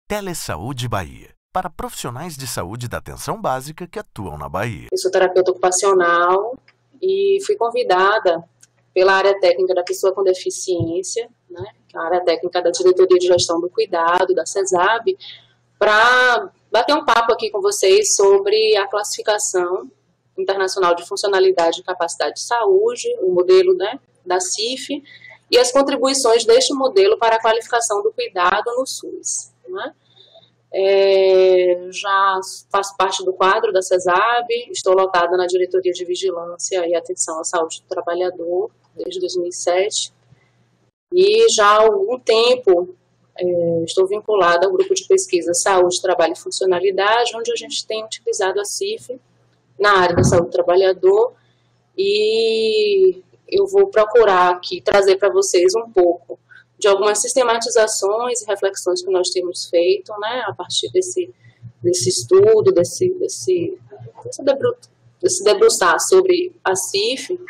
Telesaúde Bahia, para profissionais de saúde da atenção básica que atuam na Bahia. Eu sou terapeuta ocupacional e fui convidada pela área técnica da pessoa com deficiência, né, a área técnica da Diretoria de Gestão do Cuidado, da CESAB, para bater um papo aqui com vocês sobre a classificação internacional de funcionalidade e capacidade de saúde, o modelo, né, da CIF, e as contribuições deste modelo para a qualificação do cuidado no SUS. Né? Já faço parte do quadro da CESAB, estou lotada na Diretoria de Vigilância e Atenção à Saúde do Trabalhador desde 2007, e já há algum tempo estou vinculada ao grupo de pesquisa Saúde, Trabalho e Funcionalidade, onde a gente tem utilizado a CIF na área da saúde do trabalhador, e eu vou procurar aqui trazer para vocês um pouco de algumas sistematizações e reflexões que nós temos feito, né, a partir desse estudo, desse debruçar sobre a CIF.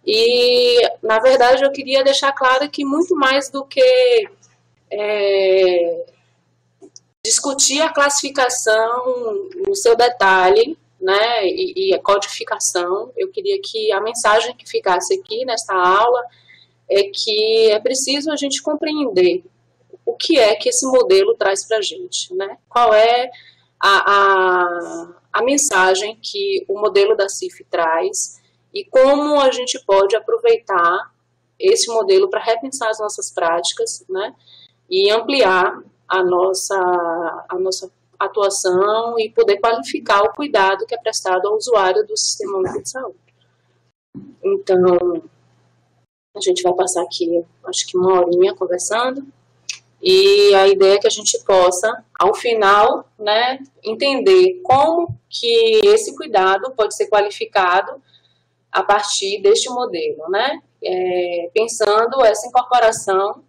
E, na verdade, eu queria deixar claro que muito mais do que discutir a classificação no seu detalhe, né, e a codificação, eu queria que a mensagem que ficasse aqui nesta aula é que é preciso a gente compreender o que é que esse modelo traz para a gente, né? Qual é a mensagem que o modelo da CIF traz e como a gente pode aproveitar esse modelo para repensar as nossas práticas, né? E ampliar a nossa atuação e poder qualificar o cuidado que é prestado ao usuário do Sistema Único de Saúde. Então, a gente vai passar aqui, acho que uma horinha conversando, e a ideia é que a gente possa, ao final, né, entender como que esse cuidado pode ser qualificado a partir deste modelo, né, pensando essa incorporação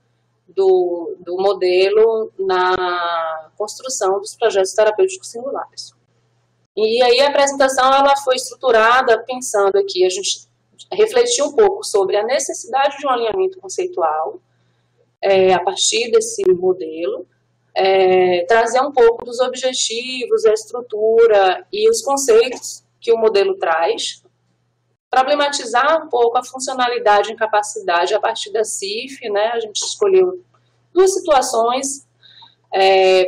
do modelo na construção dos projetos terapêuticos singulares. E aí a apresentação ela foi estruturada pensando aqui, a gente refletir um pouco sobre a necessidade de um alinhamento conceitual a partir desse modelo, trazer um pouco dos objetivos, a estrutura e os conceitos que o modelo traz, problematizar um pouco a funcionalidade e capacidade a partir da CIF, né? A gente escolheu duas situações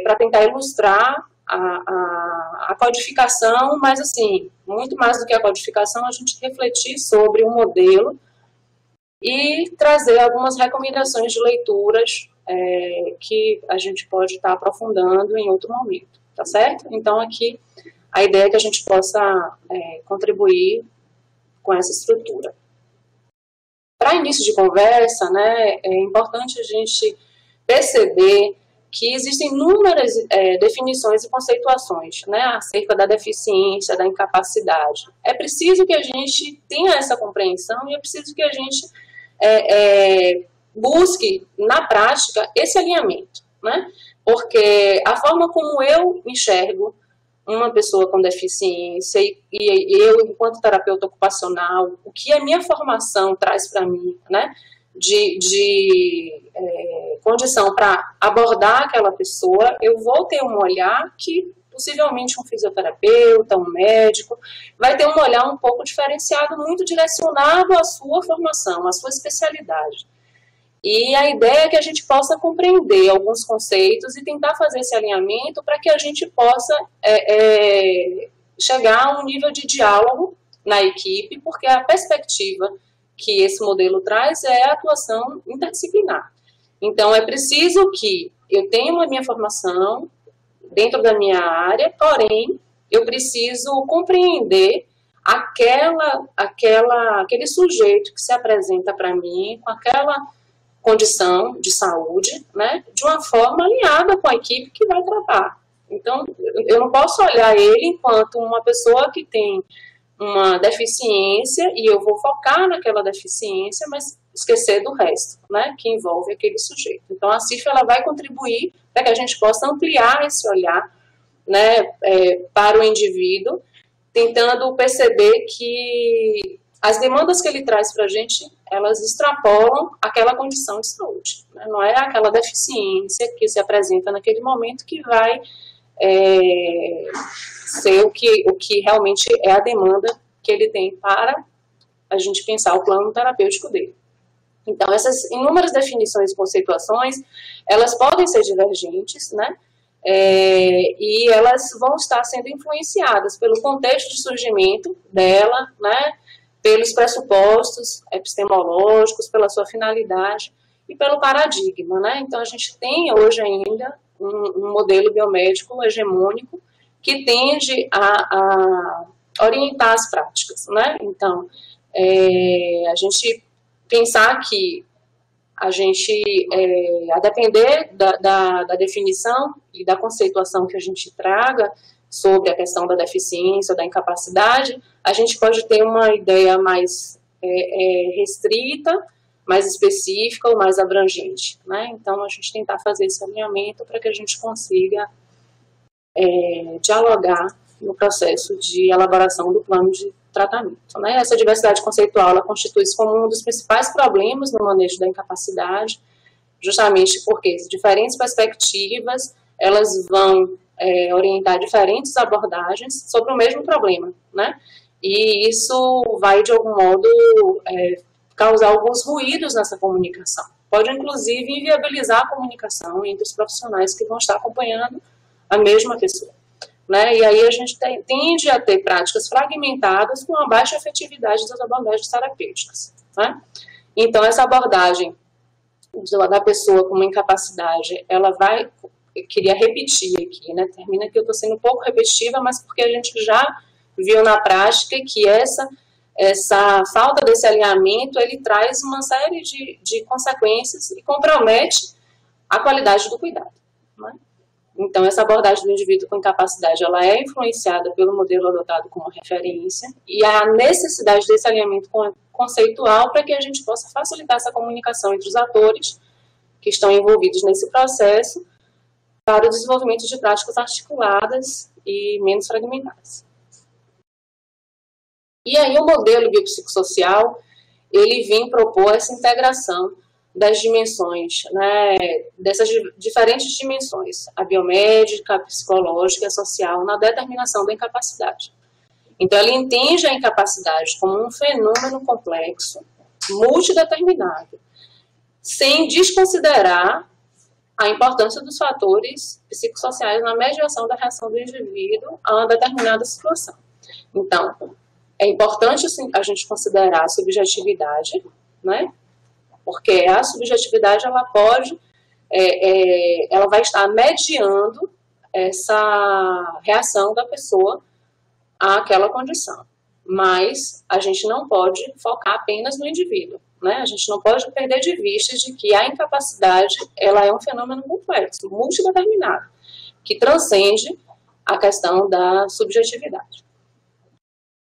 para tentar ilustrar a codificação, mas assim, muito mais do que a codificação, a gente refletir sobre o modelo e trazer algumas recomendações de leituras que a gente pode estar aprofundando em outro momento, tá certo? Então aqui a ideia é que a gente possa contribuir com essa estrutura. Para início de conversa, né, é importante a gente perceber que existem inúmeras definições e conceituações, né, acerca da deficiência, da incapacidade. É preciso que a gente tenha essa compreensão e é preciso que a gente busque, na prática, esse alinhamento, né, porque a forma como eu enxergo uma pessoa com deficiência e eu, enquanto terapeuta ocupacional, o que a minha formação traz para mim, né, de condição para abordar aquela pessoa, eu vou ter um olhar que possivelmente um fisioterapeuta, um médico, vai ter um olhar um pouco diferenciado, muito direcionado à sua formação, à sua especialidade. E a ideia é que a gente possa compreender alguns conceitos e tentar fazer esse alinhamento para que a gente possa chegar a um nível de diálogo na equipe, porque a perspectiva que esse modelo traz é a atuação interdisciplinar. Então, é preciso que eu tenha a minha formação dentro da minha área, porém, eu preciso compreender aquele sujeito que se apresenta para mim com aquela condição de saúde, né, de uma forma alinhada com a equipe que vai tratar. Então, eu não posso olhar ele enquanto uma pessoa que tem uma deficiência e eu vou focar naquela deficiência, mas esquecer do resto, né, que envolve aquele sujeito. Então, a CIF ela vai contribuir para que a gente possa ampliar esse olhar, né, para o indivíduo, tentando perceber que as demandas que ele traz para a gente, elas extrapolam aquela condição de saúde, né? Não é aquela deficiência que se apresenta naquele momento que vai ser o que realmente é a demanda que ele tem para a gente pensar o plano terapêutico dele. Então, essas inúmeras definições e conceituações, elas podem ser divergentes, né? E elas vão estar sendo influenciadas pelo contexto de surgimento dela, né? Pelos pressupostos epistemológicos, pela sua finalidade e pelo paradigma, né? Então, a gente tem hoje ainda um modelo biomédico hegemônico que tende a orientar as práticas, né? Então, a gente pensar que a gente, a depender da definição e da conceituação que a gente traga sobre a questão da deficiência, da incapacidade, a gente pode ter uma ideia mais restrita, mais específica ou mais abrangente, né? Então, a gente tentar fazer esse alinhamento para que a gente consiga dialogar no processo de elaboração do plano de tratamento, né? Essa diversidade conceitual, ela constitui-se como um dos principais problemas no manejo da incapacidade, justamente porque diferentes perspectivas, elas vão orientar diferentes abordagens sobre o mesmo problema, né? E isso vai, de algum modo, causar alguns ruídos nessa comunicação. Pode, inclusive, inviabilizar a comunicação entre os profissionais que vão estar acompanhando a mesma pessoa, né? E aí a gente tende a ter práticas fragmentadas com uma baixa efetividade das abordagens terapêuticas, né? Então, essa abordagem da pessoa com uma incapacidade, ela vai... Eu queria repetir aqui, né? Termina que eu estou sendo um pouco repetitiva, mas porque a gente já viu na prática que essa falta desse alinhamento, ele traz uma série de consequências e compromete a qualidade do cuidado, né? Então, essa abordagem do indivíduo com incapacidade, ela é influenciada pelo modelo adotado como referência e a necessidade desse alinhamento conceitual para que a gente possa facilitar essa comunicação entre os atores que estão envolvidos nesse processo para o desenvolvimento de práticas articuladas e menos fragmentadas. E aí o modelo biopsicossocial, ele vem propor essa integração das dimensões, né, dessas diferentes dimensões, a biomédica, a psicológica e a social, na determinação da incapacidade. Então, ele entende a incapacidade como um fenômeno complexo, multideterminado, sem desconsiderar a importância dos fatores psicossociais na mediação da reação do indivíduo a uma determinada situação. Então, é importante assim, a gente considerar a subjetividade, né? Porque a subjetividade, ela pode, ela vai estar mediando essa reação da pessoa àquela condição. Mas a gente não pode focar apenas no indivíduo, né? A gente não pode perder de vista de que a incapacidade, ela é um fenômeno complexo, multideterminado, que transcende a questão da subjetividade.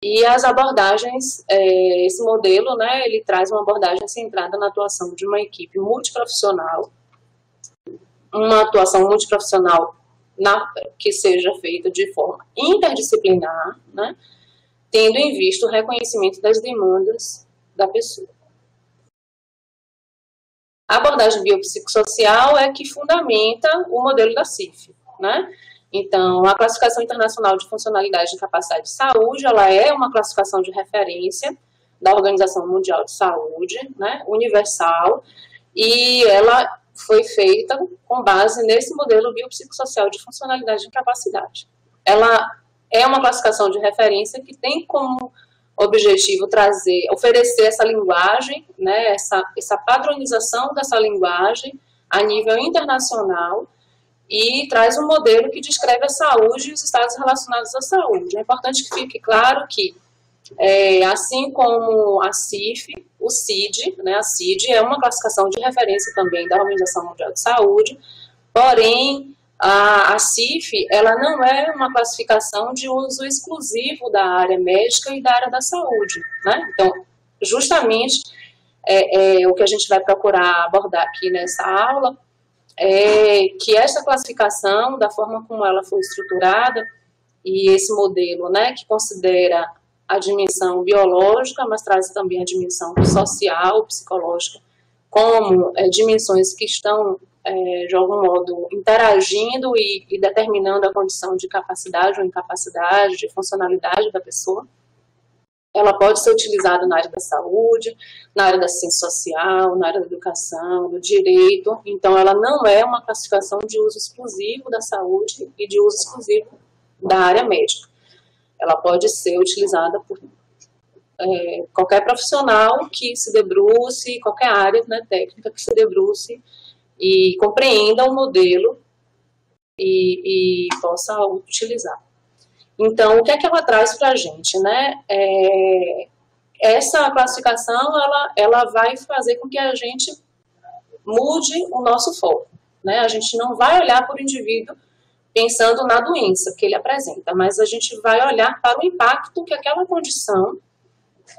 E as abordagens, esse modelo, né, ele traz uma abordagem centrada na atuação de uma equipe multiprofissional, uma atuação multiprofissional que seja feita de forma interdisciplinar, né, tendo em vista o reconhecimento das demandas da pessoa. A abordagem biopsicossocial é que fundamenta o modelo da CIF, né? Então, a Classificação Internacional de Funcionalidade e Capacidade de Saúde, ela é uma classificação de referência da Organização Mundial de Saúde, né, universal, e ela foi feita com base nesse modelo biopsicossocial de funcionalidade e capacidade. Ela é uma classificação de referência que tem como objetivo oferecer essa linguagem, né, essa padronização dessa linguagem a nível internacional, e traz um modelo que descreve a saúde e os estados relacionados à saúde. É importante que fique claro que, assim como a CIF, o CID, né, a CID é uma classificação de referência também da Organização Mundial de Saúde, porém, a CIF, ela não é uma classificação de uso exclusivo da área médica e da área da saúde, né? Então, justamente, o que a gente vai procurar abordar aqui nessa aula que essa classificação, da forma como ela foi estruturada, e esse modelo, né, que considera a dimensão biológica, mas traz também a dimensão social, psicológica, como dimensões que estão, de algum modo, interagindo e determinando a condição de capacidade ou incapacidade, de funcionalidade da pessoa. Ela pode ser utilizada na área da saúde, na área da ciência social, na área da educação, do direito. Então, ela não é uma classificação de uso exclusivo da saúde e de uso exclusivo da área médica. Ela pode ser utilizada por qualquer profissional que se debruce, qualquer área, né, técnica que se debruce e compreenda o modelo e possa utilizar. Então, o que é que ela traz para a gente, né? Essa classificação, ela vai fazer com que a gente mude o nosso foco, né? A gente não vai olhar para o indivíduo pensando na doença que ele apresenta, mas a gente vai olhar para o impacto que aquela condição,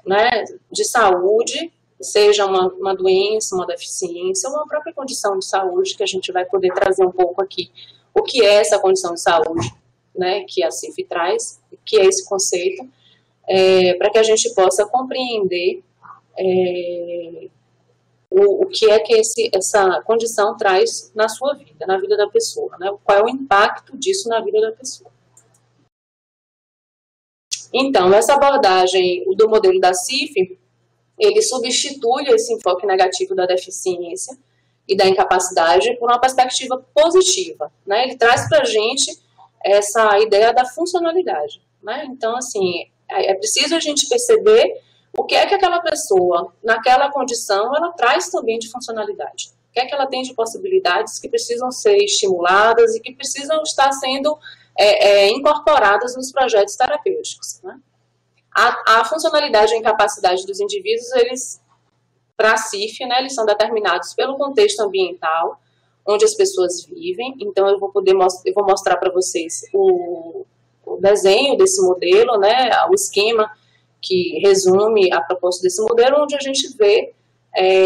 né, de saúde, seja uma doença, uma deficiência, ou uma própria condição de saúde, que a gente vai poder trazer um pouco aqui o que é essa condição de saúde, né, que a CIF traz, que é esse conceito, para que a gente possa compreender o que é que essa condição traz na sua vida, na vida da pessoa, né, qual é o impacto disso na vida da pessoa. Então, essa abordagem do modelo da CIF, ele substitui esse enfoque negativo da deficiência e da incapacidade por uma perspectiva positiva, né? Ele traz para a gente essa ideia da funcionalidade, né? Então, assim, é preciso a gente perceber o que é que aquela pessoa, naquela condição, ela traz também de funcionalidade. O que é que ela tem de possibilidades que precisam ser estimuladas e que precisam estar sendo incorporadas nos projetos terapêuticos, né? A funcionalidade e a incapacidade dos indivíduos, eles, para a CIF, né, eles são determinados pelo contexto ambiental, onde as pessoas vivem. Então, eu vou mostrar para vocês o desenho desse modelo, né, o esquema que resume a proposta desse modelo, onde a gente vê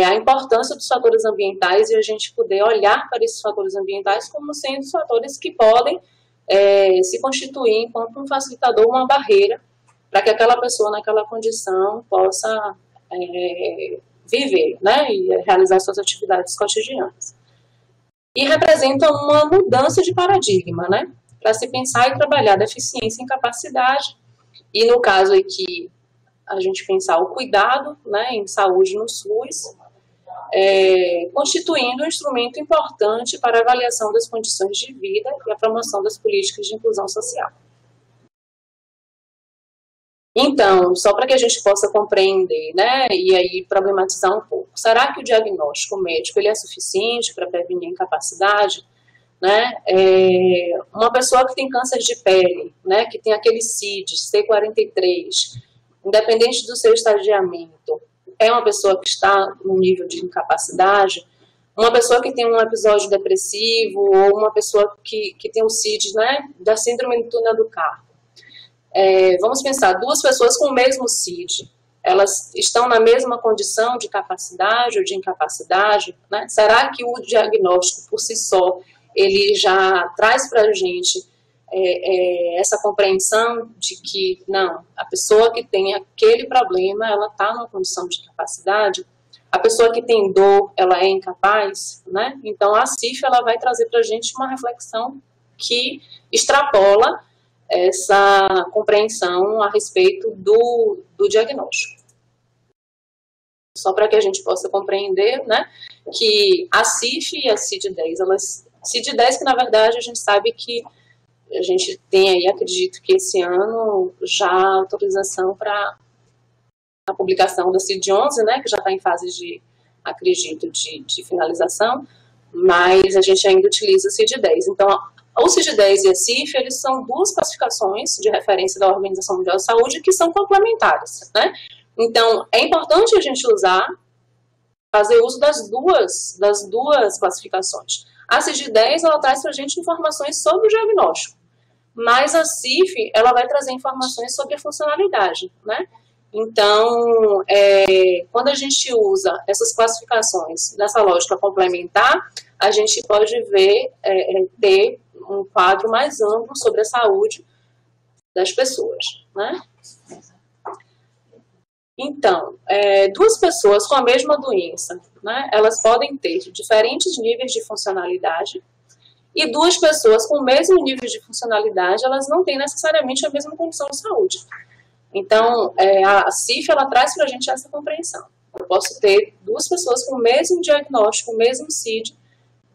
a importância dos fatores ambientais e a gente poder olhar para esses fatores ambientais como sendo fatores que podem se constituir enquanto um facilitador, uma barreira, para que aquela pessoa naquela condição possa viver, né, e realizar suas atividades cotidianas. E representa uma mudança de paradigma, né, para se pensar e trabalhar deficiência e incapacidade, e no caso aqui, a gente pensar o cuidado, né, em saúde no SUS, constituindo um instrumento importante para a avaliação das condições de vida e a promoção das políticas de inclusão social. Então, só para que a gente possa compreender, né, e aí problematizar um pouco, será que o diagnóstico médico ele é suficiente para prevenir a incapacidade? Né? Uma pessoa que tem câncer de pele, né, que tem aquele CID, C43, independente do seu estadiamento, é uma pessoa que está no nível de incapacidade? Uma pessoa que tem um episódio depressivo, ou uma pessoa que tem o CID, né, da síndrome do túnel do carpo. Vamos pensar, duas pessoas com o mesmo CID, elas estão na mesma condição de capacidade ou de incapacidade, né? Será que o diagnóstico por si só, ele já traz para a gente essa compreensão de que, não, a pessoa que tem aquele problema, ela está numa condição de incapacidade, a pessoa que tem dor, ela é incapaz, né? Então, a CIF, ela vai trazer para a gente uma reflexão que extrapola essa compreensão a respeito do diagnóstico. Só para que a gente possa compreender, né, que a CIF e a CID-10, CID-10 que na verdade a gente sabe que a gente tem aí, acredito que esse ano, já autorização para a publicação da CID-11, né, que já está em fase de, acredito, de finalização, mas a gente ainda utiliza o CID-10. Então, o CID-10 e a CIF, eles são duas classificações de referência da Organização Mundial da Saúde que são complementares, né? Então, é importante a gente fazer uso das duas classificações. A CID-10, ela traz para a gente informações sobre o diagnóstico, mas a CIF, ela vai trazer informações sobre a funcionalidade, né? Então, quando a gente usa essas classificações nessa lógica complementar, a gente pode ter um quadro mais amplo sobre a saúde das pessoas, né? Então, duas pessoas com a mesma doença, né, elas podem ter diferentes níveis de funcionalidade, e duas pessoas com o mesmo nível de funcionalidade, elas não têm necessariamente a mesma condição de saúde. Então, a CIF, ela traz para a gente essa compreensão. Eu posso ter duas pessoas com o mesmo diagnóstico, o mesmo CID,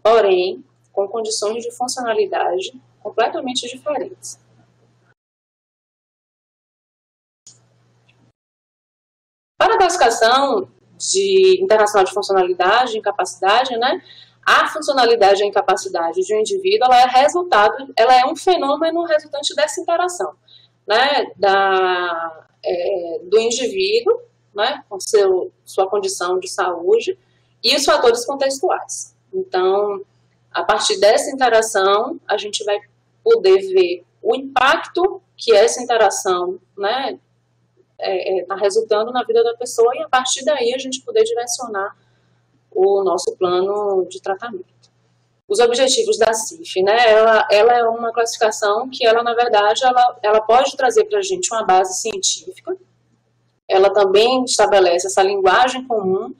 porém, com condições de funcionalidade completamente diferentes. Para a classificação internacional de funcionalidade e incapacidade, né, a funcionalidade e a incapacidade de um indivíduo, ela é um fenômeno resultante dessa interação, né, do indivíduo, né, com sua condição de saúde e os fatores contextuais. Então, a partir dessa interação, a gente vai poder ver o impacto que essa interação, né, está resultando na vida da pessoa, e a partir daí a gente poder direcionar o nosso plano de tratamento. Os objetivos da CIF, né, ela é uma classificação que ela, na verdade, ela pode trazer para a gente uma base científica, ela também estabelece essa linguagem comum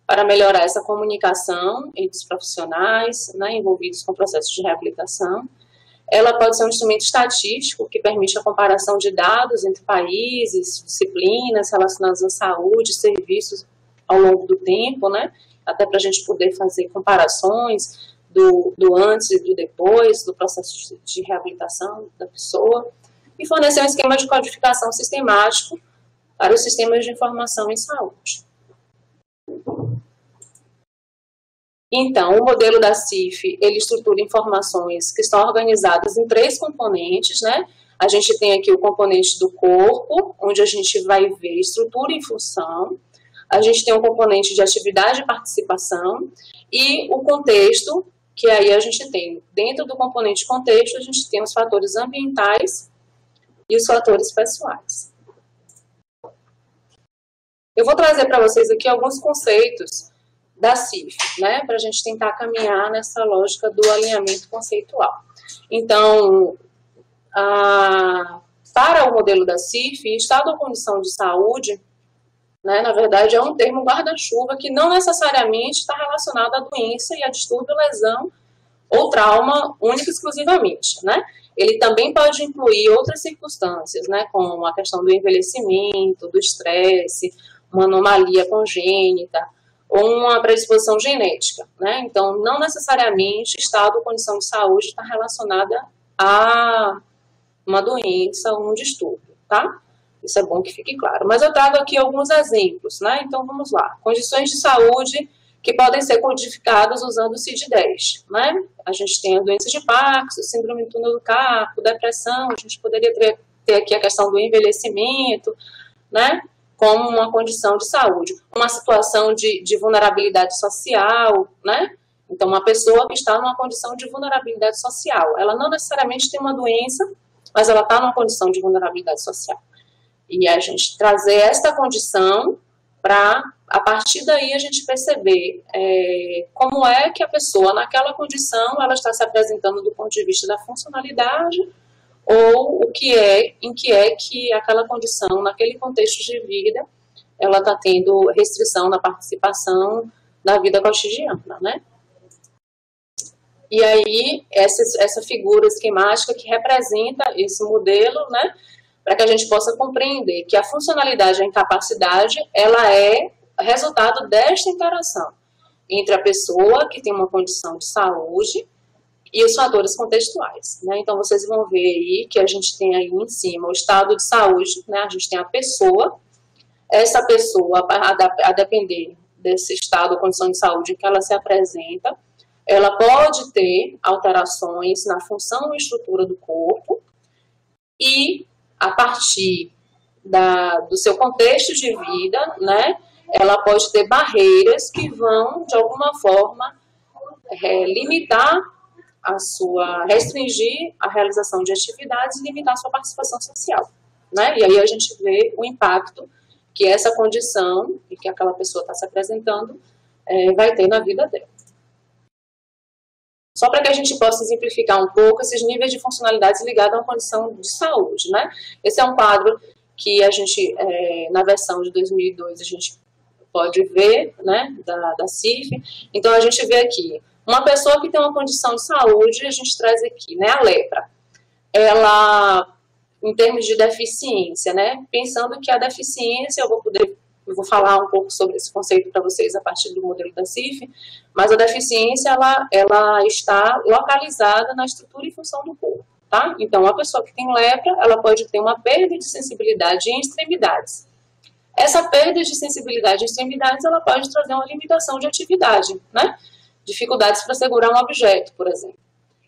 para melhorar essa comunicação entre os profissionais, né, envolvidos com processos de reabilitação. Ela pode ser um instrumento estatístico que permite a comparação de dados entre países, disciplinas relacionadas à saúde, serviços ao longo do tempo, né? Até para a gente poder fazer comparações do antes e do depois, do processo de reabilitação da pessoa. E fornecer um esquema de codificação sistemático para os sistemas de informação em saúde. Então, o modelo da CIF, ele estrutura informações que estão organizadas em 3 componentes, né? A gente tem aqui o componente do corpo, onde a gente vai ver estrutura e função. A gente tem um componente de atividade e participação. E o contexto, que aí a gente tem, dentro do componente contexto, a gente tem os fatores ambientais e os fatores pessoais. Eu vou trazer para vocês aqui alguns conceitos da CIF, né, para a gente tentar caminhar nessa lógica do alinhamento conceitual. Então, para o modelo da CIF, estado ou condição de saúde, né, na verdade, é um termo guarda-chuva que não necessariamente está relacionado à doença e a distúrbio, lesão ou trauma única e exclusivamente, né? Ele também pode incluir outras circunstâncias, né, como a questão do envelhecimento, do estresse, uma anomalia congênita, ou uma predisposição genética, né? Então, não necessariamente estado ou condição de saúde está relacionada a uma doença ou um distúrbio, tá? Isso é bom que fique claro. Mas eu trago aqui alguns exemplos, né? Então, vamos lá. Condições de saúde que podem ser codificadas usando o CID-10, né? A gente tem a doença de Parkinson, síndrome do túnel do carpo, depressão, a gente poderia ter aqui a questão do envelhecimento, né? Como uma condição de saúde, uma situação de vulnerabilidade social, né? Então, uma pessoa que está numa condição de vulnerabilidade social, ela não necessariamente tem uma doença, mas ela está numa condição de vulnerabilidade social. E a gente trazer esta condição para, a partir daí, a gente perceber como é que a pessoa, naquela condição, ela está se apresentando do ponto de vista da funcionalidade, ou em que é que aquela condição, naquele contexto de vida, ela está tendo restrição na participação da vida cotidiana, né? E aí, essa figura esquemática que representa esse modelo, né, para que a gente possa compreender que a funcionalidade e a incapacidade, ela é resultado desta interação entre a pessoa que tem uma condição de saúde e os fatores contextuais, né? Então, vocês vão ver aí que a gente tem aí em cima o estado de saúde, né? A gente tem a pessoa, essa pessoa, a depender desse estado ou condição de saúde que ela se apresenta, ela pode ter alterações na função e estrutura do corpo e, a partir do seu contexto de vida, né? Ela pode ter barreiras que vão, de alguma forma, limitar restringir a realização de atividades e limitar a sua participação social, né? E aí a gente vê o impacto que essa condição e que aquela pessoa está se apresentando vai ter na vida dela. Só para que a gente possa simplificar um pouco esses níveis de funcionalidades ligados a uma condição de saúde, né? Esse é um quadro que a gente, na versão de 2002, a gente pode ver, né, da CIF. Então, a gente vê aqui, uma pessoa que tem uma condição de saúde, a gente traz aqui, né, a lepra. Ela, em termos de deficiência, né, pensando que a deficiência, eu vou falar um pouco sobre esse conceito para vocês a partir do modelo da CIF, mas a deficiência, ela está localizada na estrutura e função do corpo, tá? Então, a pessoa que tem lepra, ela pode ter uma perda de sensibilidade em extremidades. Essa perda de sensibilidade em extremidades, ela pode trazer uma limitação de atividade, né? Dificuldades para segurar um objeto, por exemplo.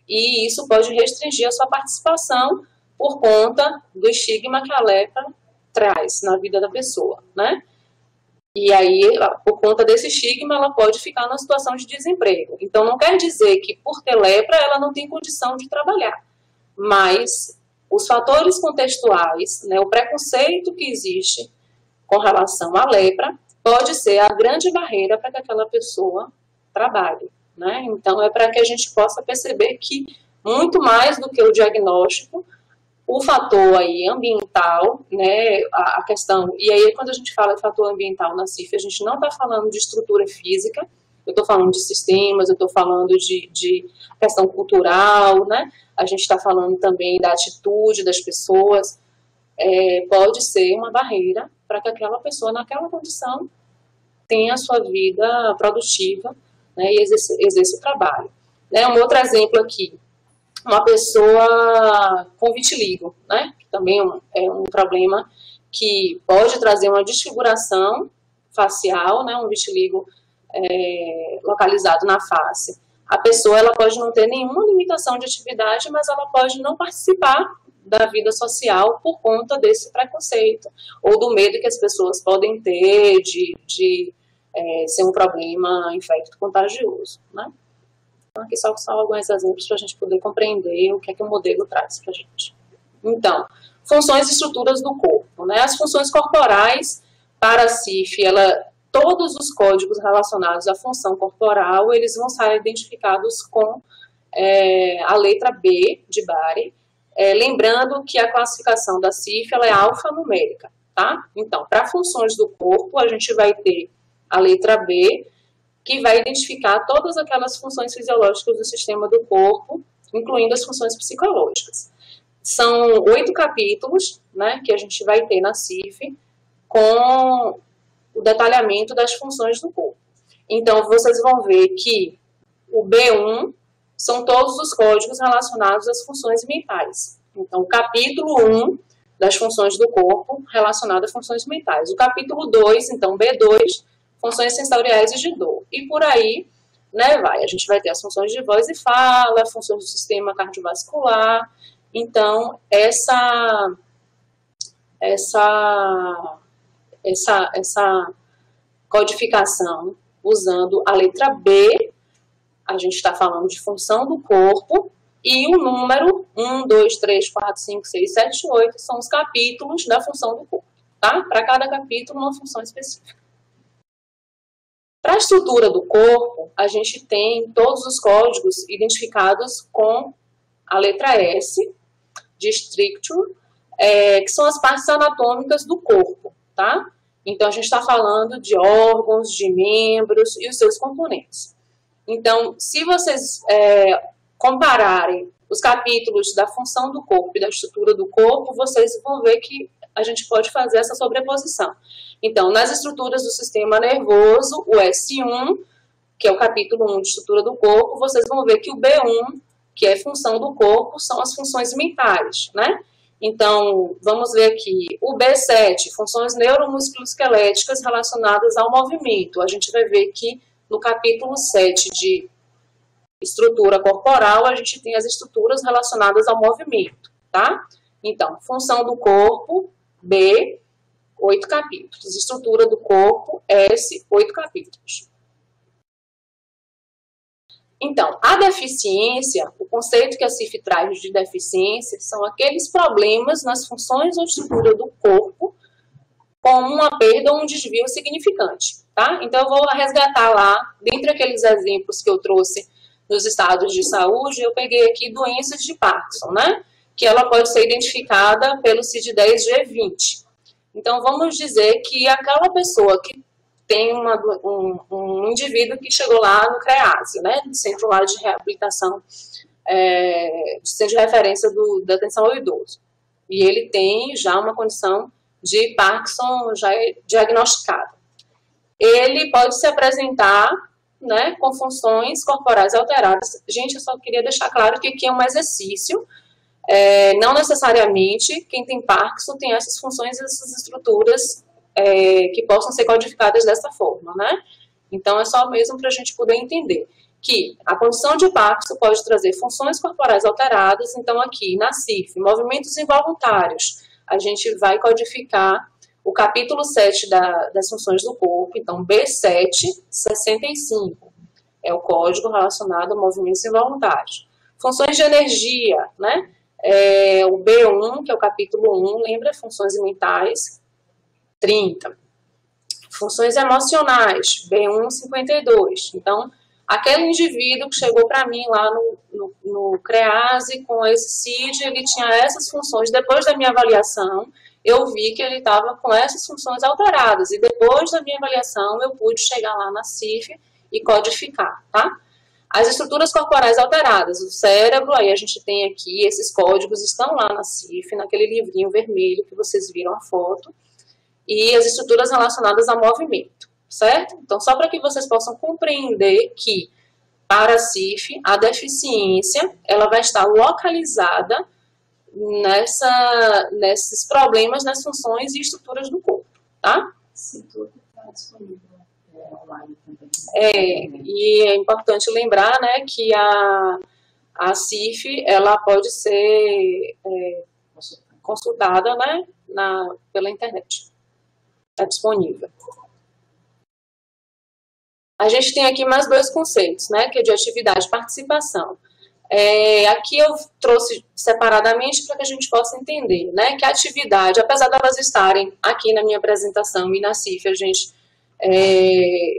E isso pode restringir a sua participação por conta do estigma que a lepra traz na vida da pessoa, né? E aí, por conta desse estigma, ela pode ficar numa situação de desemprego. Então, não quer dizer que por ter lepra, ela não tem condição de trabalhar. Mas os fatores contextuais, né, o preconceito que existe com relação à lepra, pode ser a grande barreira para que aquela pessoa trabalhe, né? Então, é para que a gente possa perceber que, muito mais do que o diagnóstico, o fator aí ambiental, né, a questão, e aí quando a gente fala de fator ambiental na CIF, a gente não está falando de estrutura física, eu estou falando de sistemas, eu estou falando de questão cultural, né, a gente está falando também da atitude das pessoas, pode ser uma barreira para que aquela pessoa, naquela condição, tenha a sua vida produtiva, né, e exerça o trabalho. Né, um outro exemplo aqui, uma pessoa com vitiligo, né, que também é um problema que pode trazer uma desfiguração facial, né, um vitiligo localizado na face. A pessoa, ela pode não ter nenhuma limitação de atividade, mas ela pode não participar da vida social por conta desse preconceito, ou do medo que as pessoas podem ter de ser um problema infecto-contagioso, né. Então, aqui só alguns exemplos para a gente poder compreender o que é que o modelo traz para a gente. Então, funções e estruturas do corpo, né? As funções corporais, para a CIF, todos os códigos relacionados à função corporal, eles vão ser identificados com a letra B de Bari, lembrando que a classificação da CIF ela é alfanumérica, tá? Então, para funções do corpo, a gente vai ter a letra B, que vai identificar todas aquelas funções fisiológicas do sistema do corpo, incluindo as funções psicológicas. São 8 capítulos, né, que a gente vai ter na CIF, com o detalhamento das funções do corpo. Então, vocês vão ver que o B1 são todos os códigos relacionados às funções mentais. Então, o capítulo 1 das funções do corpo relacionado a funções mentais. O capítulo 2, então, B2, funções sensoriais e de dor. E por aí, né, a gente vai ter as funções de voz e fala, funções do sistema cardiovascular. Então, essa codificação usando a letra B, a gente está falando de função do corpo, e o número 1, 2, 3, 4, 5, 6, 7, 8 são os capítulos da função do corpo, tá? Para cada capítulo, uma função específica. Para a estrutura do corpo, a gente tem todos os códigos identificados com a letra S, de structure, que são as partes anatômicas do corpo, tá? Então, a gente está falando de órgãos, de membros e os seus componentes. Então, se vocês compararem os capítulos da função do corpo e da estrutura do corpo, vocês vão ver que a gente pode fazer essa sobreposição. Então, nas estruturas do sistema nervoso, o S1, que é o capítulo 1 de estrutura do corpo, vocês vão ver que o B1, que é função do corpo, são as funções mentais, né? Então, vamos ver aqui, o B7, funções neuromusculoesqueléticas relacionadas ao movimento. A gente vai ver que no capítulo 7 de estrutura corporal, a gente tem as estruturas relacionadas ao movimento, tá? Então, função do corpo, B, 8 capítulos. Estrutura do corpo, S, 8 capítulos. Então, a deficiência, o conceito que a CIF traz de deficiência, são aqueles problemas nas funções ou estrutura do corpo, como uma perda ou um desvio significante, tá? Então, eu vou resgatar lá, dentre aqueles exemplos que eu trouxe nos estados de saúde, eu peguei aqui doenças de Parkinson, né? Que ela pode ser identificada pelo CID-10G20. Então, vamos dizer que aquela pessoa que tem um indivíduo que chegou lá no CREASE, né, no Centro lá de Reabilitação, Centro de Referência da Atenção ao Idoso, e ele tem já uma condição de Parkinson já diagnosticada. Ele pode se apresentar, né, com funções corporais alteradas. Gente, eu só queria deixar claro que aqui é um exercício. Não necessariamente quem tem Parkinson tem essas funções, essas estruturas que possam ser codificadas dessa forma, né? Então, é só mesmo para a gente poder entender que a condição de Parkinson pode trazer funções corporais alteradas. Então, aqui na CIF, movimentos involuntários, a gente vai codificar o capítulo 7 das funções do corpo. Então, B765 é o código relacionado a movimentos involuntários. Funções de energia, né? O B1, que é o capítulo 1, lembra? Funções mentais, 30. Funções emocionais, B1, 52. Então, aquele indivíduo que chegou para mim lá no CREASE com esse CID, ele tinha essas funções. Depois da minha avaliação, eu vi que ele estava com essas funções alteradas. E depois da minha avaliação, eu pude chegar lá na CIF e codificar, tá? As estruturas corporais alteradas, o cérebro, aí a gente tem aqui, esses códigos estão lá na CIF, naquele livrinho vermelho que vocês viram a foto, e as estruturas relacionadas a movimento, certo? Então, só para que vocês possam compreender que, para a CIF, a deficiência, ela vai estar localizada nesses problemas, nas funções e estruturas do corpo, tá? Sim, tudo está disponível online também. E é importante lembrar, né, que a CIF, ela pode ser consultada, né, pela internet. Está disponível. A gente tem aqui mais dois conceitos, né, que é de atividade e participação. Aqui eu trouxe separadamente para que a gente possa entender, né, que a atividade, apesar de elas estarem aqui na minha apresentação e na CIF,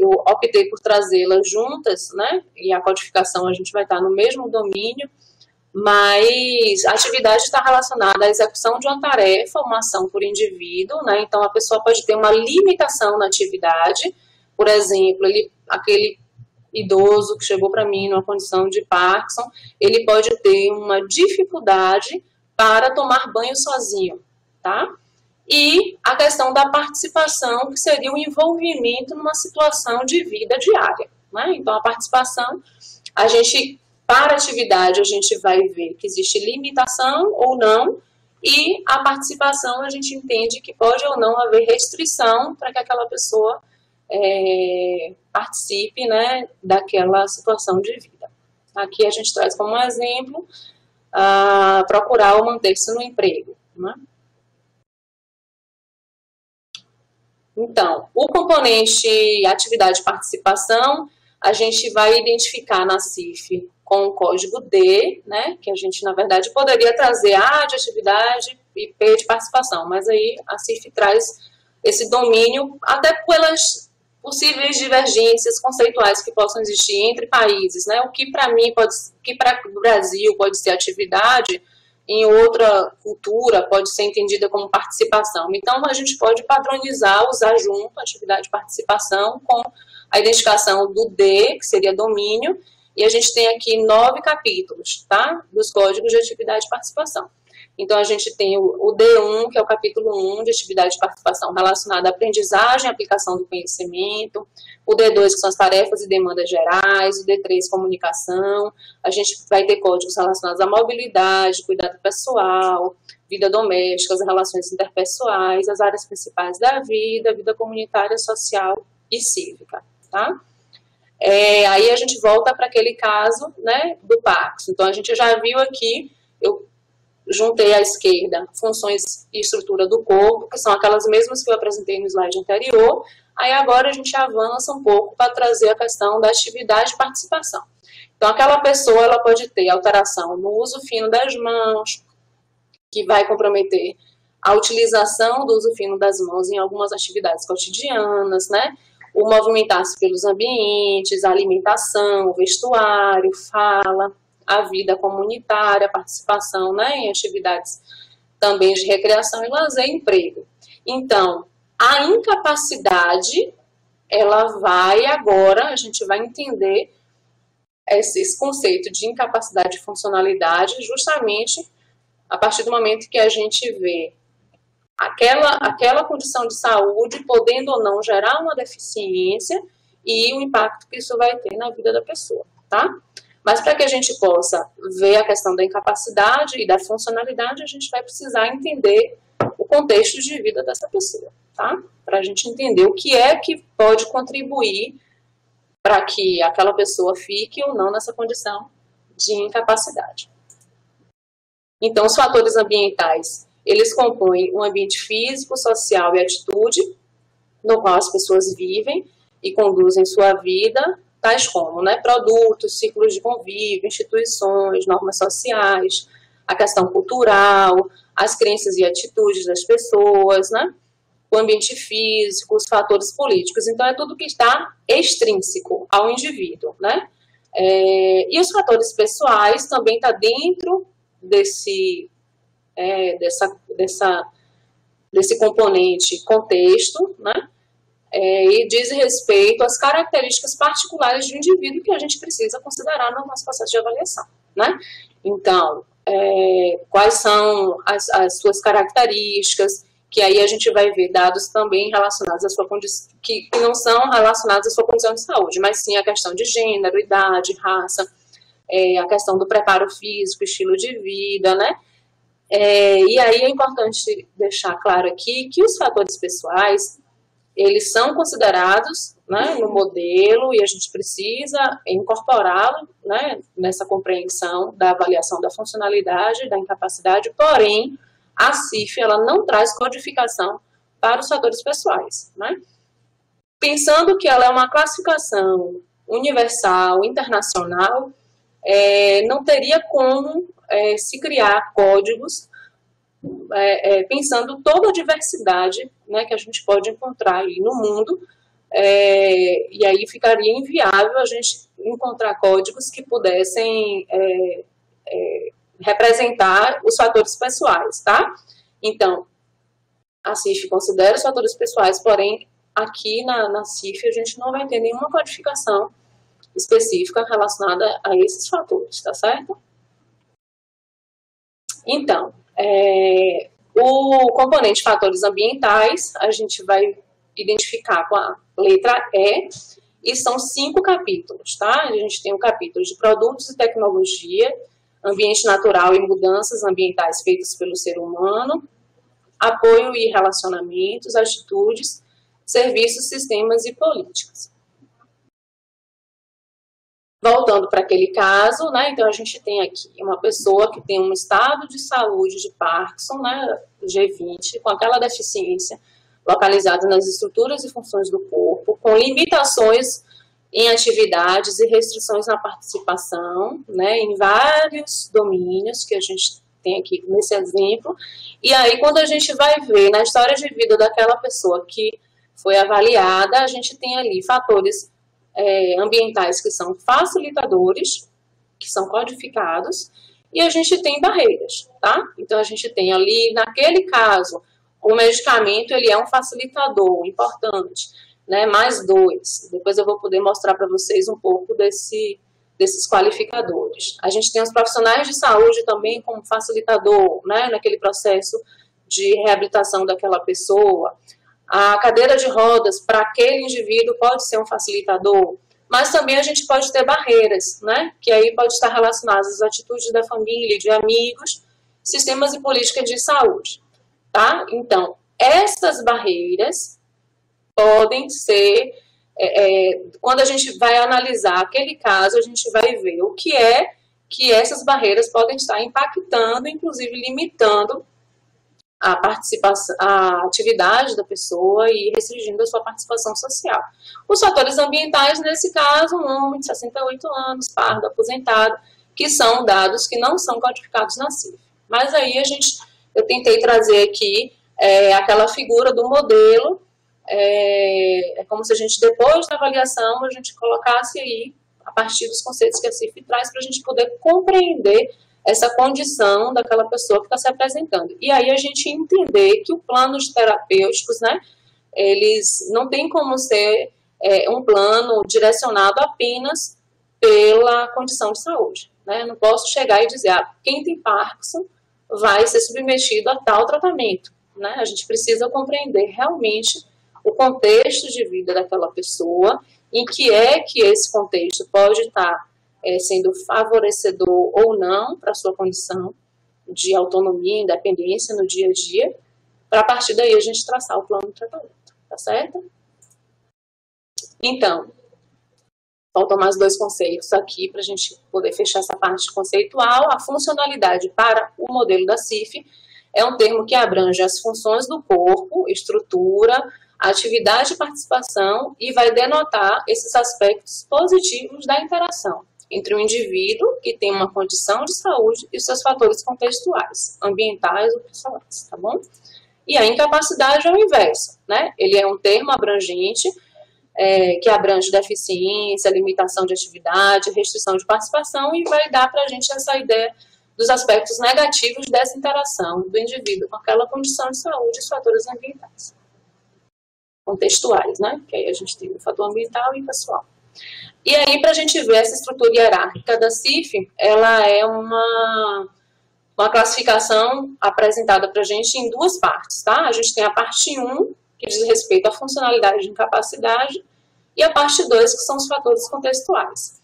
eu optei por trazê-las juntas, né, e a codificação a gente vai estar no mesmo domínio, mas a atividade está relacionada à execução de uma tarefa, uma ação por indivíduo, né, então a pessoa pode ter uma limitação na atividade, por exemplo, aquele idoso que chegou para mim numa condição de Parkinson, ele pode ter uma dificuldade para tomar banho sozinho, tá? E a questão da participação, que seria o envolvimento numa situação de vida diária, né? Então, a participação, para a atividade, a gente vai ver que existe limitação ou não, e a participação, a gente entende que pode ou não haver restrição para que aquela pessoa participe, né, daquela situação de vida. Aqui a gente traz como exemplo procurar ou manter-se no emprego, né? Então, o componente atividade e participação, a gente vai identificar na CIF com o código D, né, que a gente, na verdade, poderia trazer A de atividade e P de participação, mas aí a CIF traz esse domínio, até pelas possíveis divergências conceituais que possam existir entre países, né? O que para mim que para o Brasil pode ser atividade, em outra cultura pode ser entendida como participação. Então, a gente pode padronizar, usar junto atividade e participação com a identificação do D, que seria domínio, e a gente tem aqui 9 capítulos, tá? Dos códigos de atividade e participação. Então, a gente tem o D1, que é o capítulo 1 de atividade e participação relacionada à aprendizagem e aplicação do conhecimento, o D2, que são as tarefas e demandas gerais, o D3, comunicação, a gente vai ter códigos relacionados à mobilidade, cuidado pessoal, vida doméstica, as relações interpessoais, as áreas principais da vida comunitária, social e cívica, tá? Aí a gente volta para aquele caso, né, do Parkinson. Então, a gente já viu aqui, eu juntei à esquerda funções e estrutura do corpo, que são aquelas mesmas que eu apresentei no slide anterior. Aí agora a gente avança um pouco para trazer a questão da atividade e participação. Então, aquela pessoa ela pode ter alteração no uso fino das mãos, que vai comprometer a utilização do uso fino das mãos em algumas atividades cotidianas, né? O movimentar-se pelos ambientes, a alimentação, o vestuário, fala, a vida comunitária, a participação, né, em atividades também de recreação e lazer e emprego. Então, a incapacidade, ela vai agora, a gente vai entender esse conceito de incapacidade e funcionalidade justamente a partir do momento que a gente vê aquela condição de saúde podendo ou não gerar uma deficiência e o impacto que isso vai ter na vida da pessoa, tá? Mas para que a gente possa ver a questão da incapacidade e da funcionalidade, a gente vai precisar entender o contexto de vida dessa pessoa, tá? Para a gente entender o que é que pode contribuir para que aquela pessoa fique ou não nessa condição de incapacidade. Então, os fatores ambientais, eles compõem um ambiente físico, social e atitude, no qual as pessoas vivem e conduzem sua vida, tais como, né, produtos, ciclos de convívio, instituições, normas sociais, a questão cultural, as crenças e atitudes das pessoas, né, o ambiente físico, os fatores políticos. Então, é tudo que está extrínseco ao indivíduo, né? E os fatores pessoais também estão dentro desse componente contexto, né? E diz respeito às características particulares do indivíduo que a gente precisa considerar no nosso processo de avaliação, né? Então, quais são as suas características, que aí a gente vai ver dados também relacionados à sua condição, que não são relacionados à sua condição de saúde, mas sim a questão de gênero, idade, raça, a questão do preparo físico, estilo de vida, né? E aí é importante deixar claro aqui que os fatores pessoais, eles são considerados, né, no modelo e a gente precisa incorporá-lo, né, nessa compreensão da avaliação da funcionalidade, da incapacidade, porém, a CIF ela não traz codificação para os fatores pessoais, né? Pensando que ela é uma classificação universal, internacional, não teria como se criar códigos pensando toda a diversidade, né, que a gente pode encontrar aí no mundo, e aí ficaria inviável a gente encontrar códigos que pudessem representar os fatores pessoais, tá? Então, a CIF considera os fatores pessoais, porém, aqui na CIF a gente não vai ter nenhuma codificação específica relacionada a esses fatores, tá certo? Então, o componente fatores ambientais, a gente vai identificar com a letra E são 5 capítulos, tá? A gente tem um capítulo de produtos e tecnologia, ambiente natural e mudanças ambientais feitas pelo ser humano, apoio e relacionamentos, atitudes, serviços, sistemas e políticas. Voltando para aquele caso, né, então a gente tem aqui uma pessoa que tem um estado de saúde de Parkinson, né, G20, com aquela deficiência localizada nas estruturas e funções do corpo, com limitações em atividades e restrições na participação, né, em vários domínios que a gente tem aqui nesse exemplo. E aí, quando a gente vai ver na história de vida daquela pessoa que foi avaliada, a gente tem ali fatores ambientais que são facilitadores, que são codificados, e a gente tem barreiras, tá? Então, a gente tem ali, naquele caso, o medicamento, ele é um facilitador importante, né? Mais 2. Depois eu vou poder mostrar para vocês um pouco desses qualificadores. A gente tem os profissionais de saúde também como facilitador, né? Naquele processo de reabilitação daquela pessoa. A cadeira de rodas, para aquele indivíduo, pode ser um facilitador, mas também a gente pode ter barreiras, né? Que aí pode estar relacionadas às atitudes da família, de amigos, sistemas e políticas de saúde, tá? Então, essas barreiras podem ser, quando a gente vai analisar aquele caso, a gente vai ver o que é que essas barreiras podem estar impactando, inclusive limitando a participação, a atividade da pessoa e restringindo a sua participação social. Os fatores ambientais, nesse caso, um homem de 68 anos, pardo, aposentado, que são dados que não são codificados na CIF. Mas aí eu tentei trazer aqui aquela figura do modelo, como se a gente, depois da avaliação, a gente colocasse aí, a partir dos conceitos que a CIF traz, para a gente poder compreender essa condição daquela pessoa que está se apresentando. E aí a gente entender que o plano de terapêuticos, né, eles não tem como ser um plano direcionado apenas pela condição de saúde, né? Eu não posso chegar e dizer, quem tem Parkinson vai ser submetido a tal tratamento, né? A gente precisa compreender realmente o contexto de vida daquela pessoa, em que esse contexto pode estar sendo favorecedor ou não para a sua condição de autonomia e independência no dia a dia, para a partir daí a gente traçar o plano de tratamento, tá certo? Então, faltam mais 2 conceitos aqui para a gente poder fechar essa parte conceitual. A funcionalidade para o modelo da CIF é um termo que abrange as funções do corpo, estrutura, atividade e participação e vai denotar esses aspectos positivos da interação entre o indivíduo que tem uma condição de saúde e os seus fatores contextuais, ambientais ou pessoais, tá bom? E a incapacidade é o inverso, né? Ele é um termo abrangente que abrange deficiência, limitação de atividade, restrição de participação e vai dar para a gente essa ideia dos aspectos negativos dessa interação do indivíduo com aquela condição de saúde e os fatores ambientais. Contextuais, né? Que aí a gente tem o fator ambiental e pessoal. E aí, para a gente ver essa estrutura hierárquica da CIF, ela é uma classificação apresentada para a gente em 2 partes, tá? A gente tem a parte 1, que diz respeito à funcionalidade de incapacidade, e a parte 2, que são os fatores contextuais.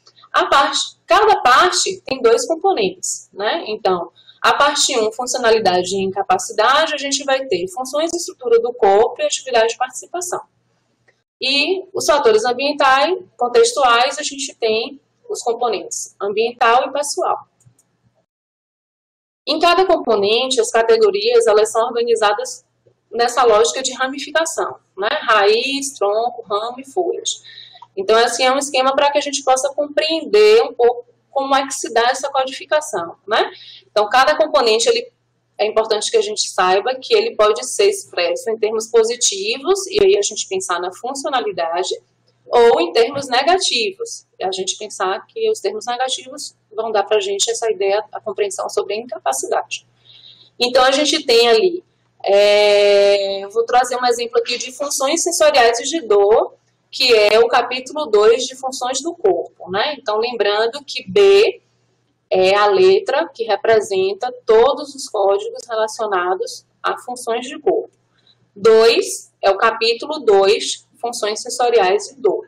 Cada parte tem 2 componentes, né? Então, a parte 1, funcionalidade e incapacidade, a gente vai ter funções e estrutura do corpo e atividade de participação. E os fatores ambientais, contextuais, a gente tem os componentes ambiental e pessoal. Em cada componente, as categorias elas são organizadas nessa lógica de ramificação, né? Raiz, tronco, ramo e folhas. Então, assim, é um esquema para que a gente possa compreender um pouco como é que se dá essa codificação, né? Então, cada componente, é importante que a gente saiba que ele pode ser expresso em termos positivos, e aí a gente pensar na funcionalidade, ou em termos negativos, e a gente pensar que os termos negativos vão dar para a gente essa ideia, a compreensão sobre a incapacidade. Então, a gente tem ali, eu vou trazer um exemplo aqui de funções sensoriais e de dor, que é o capítulo 2 de funções do corpo, né? Então, lembrando que B é a letra que representa todos os códigos relacionados a funções de corpo. 2 é o capítulo 2, funções sensoriais e dor.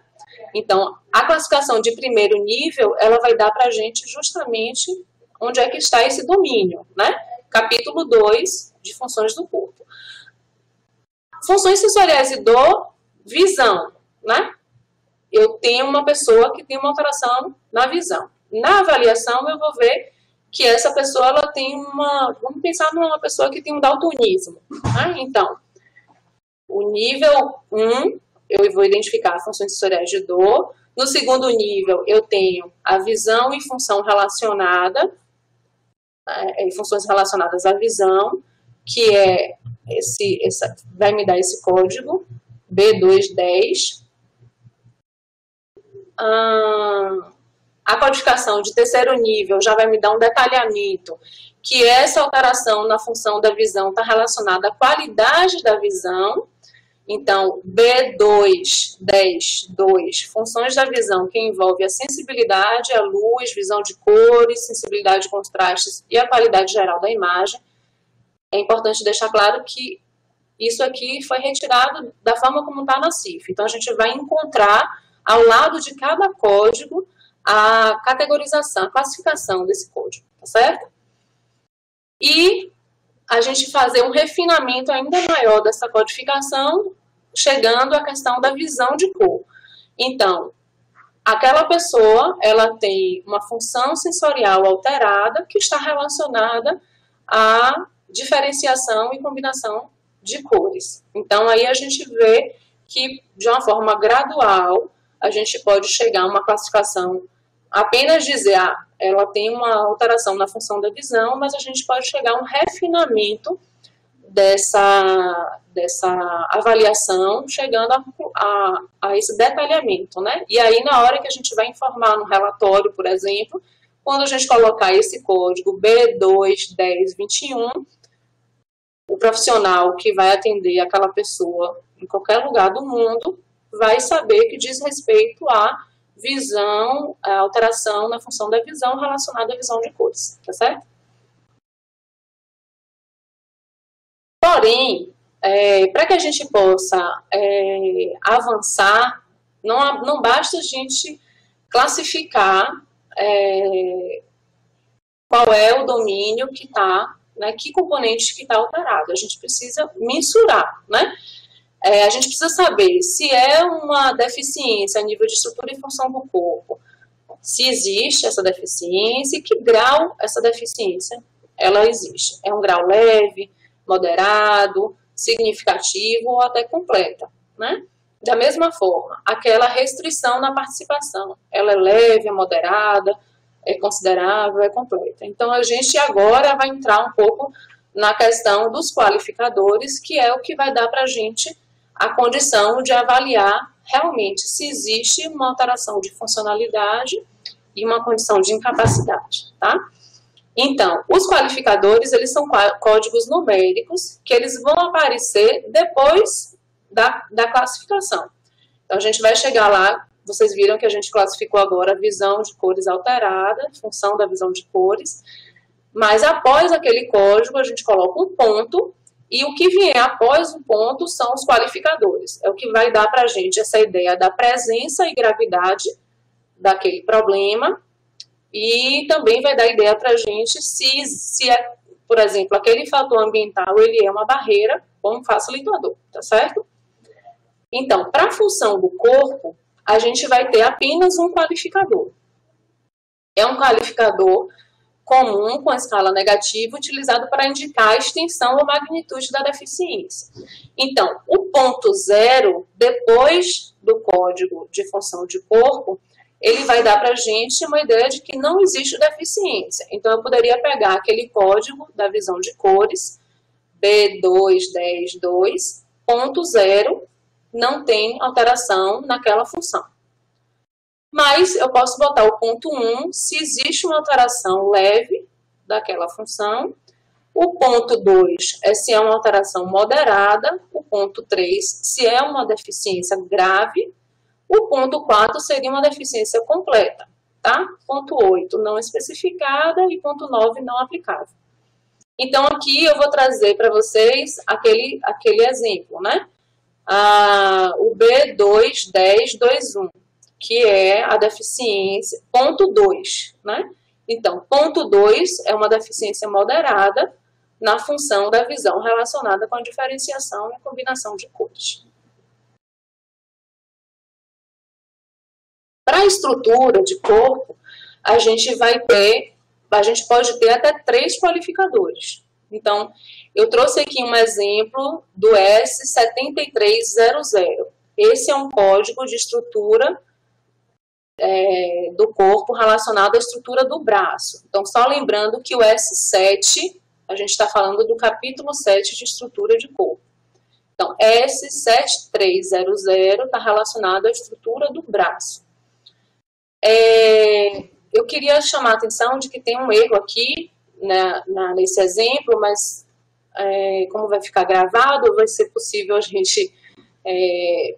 Então, a classificação de primeiro nível, ela vai dar para a gente justamente onde é que está esse domínio, né? Capítulo 2 de funções do corpo. Funções sensoriais e dor, visão, né? Eu tenho uma pessoa que tem uma alteração na visão. Na avaliação, eu vou ver que essa pessoa, ela tem vamos pensar numa pessoa que tem um daltonismo, né? Então, o nível 1, eu vou identificar funções sensoriais de dor. No segundo nível, eu tenho a visão e função relacionada, funções relacionadas à visão, que vai me dar esse código, B210. A codificação de terceiro nível já vai me dar um detalhamento, que essa alteração na função da visão está relacionada à qualidade da visão. Então, B2.10.2, funções da visão que envolve a sensibilidade, a luz, visão de cores, sensibilidade de contrastes e a qualidade geral da imagem. É importante deixar claro que isso aqui foi retirado da forma como está na CIF. Então, a gente vai encontrar ao lado de cada código a categorização, a classificação desse código, tá certo? E a gente fazer um refinamento ainda maior dessa codificação, chegando à questão da visão de cor. Então, aquela pessoa, ela tem uma função sensorial alterada que está relacionada à diferenciação e combinação de cores. Então, aí a gente vê que, de uma forma gradual, a gente pode chegar a uma classificação, apenas dizer, ela tem uma alteração na função da visão, mas a gente pode chegar a um refinamento dessa avaliação, chegando a esse detalhamento, né? E aí, na hora que a gente vai informar no relatório, por exemplo, Quando a gente colocar esse código B21021, o profissional que vai atender aquela pessoa em qualquer lugar do mundo vai saber que diz respeito à visão, à alteração na função da visão relacionada à visão de cores, tá certo? Porém, para que a gente possa avançar, não basta a gente classificar qual é o domínio que está, né, que componente que está alterado. A gente precisa mensurar, né? A gente precisa saber se é uma deficiência a nível de estrutura e função do corpo, se existe essa deficiência e que grau essa deficiência ela existe. É um grau leve, moderado, significativo ou até completa, né? Da mesma forma, aquela restrição na participação, ela é leve, é moderada, é considerável, é completa. Então, a gente agora vai entrar um pouco na questão dos qualificadores, que é o que vai dar para a gente a condição de avaliar realmente se existe uma alteração de funcionalidade e uma condição de incapacidade, tá? Então, os qualificadores, eles são códigos numéricos que eles vão aparecer depois da classificação. Então, a gente vai chegar lá, vocês viram que a gente classificou agora a visão de cores alterada, função da visão de cores, mas após aquele código, a gente coloca um ponto, e o que vier após o ponto são os qualificadores. É o que vai dar para a gente essa ideia da presença e gravidade daquele problema, e também vai dar ideia para a gente se por exemplo, aquele fator ambiental ele é uma barreira ou um facilitador, tá certo? Então, para a função do corpo, a gente vai ter apenas um qualificador. É um qualificador comum com a escala negativa utilizado para indicar a extensão ou magnitude da deficiência. Então, o ponto zero, depois do código de função de corpo, ele vai dar para a gente uma ideia de que não existe deficiência. Então, eu poderia pegar aquele código da visão de cores, B210.2, ponto zero, não tem alteração naquela função. Mas eu posso botar o ponto 1 se existe uma alteração leve daquela função. O ponto 2 é se é uma alteração moderada. O ponto 3 se é uma deficiência grave. O ponto 4 seria uma deficiência completa, tá? Ponto 8 não especificada e ponto 9 não aplicável. Então, aqui eu vou trazer para vocês aquele exemplo, né? O B210.2.1. que é a deficiência, ponto 2, né? Então, ponto 2 é uma deficiência moderada na função da visão relacionada com a diferenciação e a combinação de cores. Para a estrutura de corpo, a gente pode ter até 3 qualificadores. Então, eu trouxe aqui um exemplo do S7300. Esse é um código de estrutura do corpo relacionado à estrutura do braço. Então, só lembrando que o S7, a gente está falando do capítulo 7 de estrutura de corpo. Então, S7300 está relacionado à estrutura do braço. Eu queria chamar a atenção de que tem um erro aqui, né, nesse exemplo, mas como vai ficar gravado, vai ser possível a gente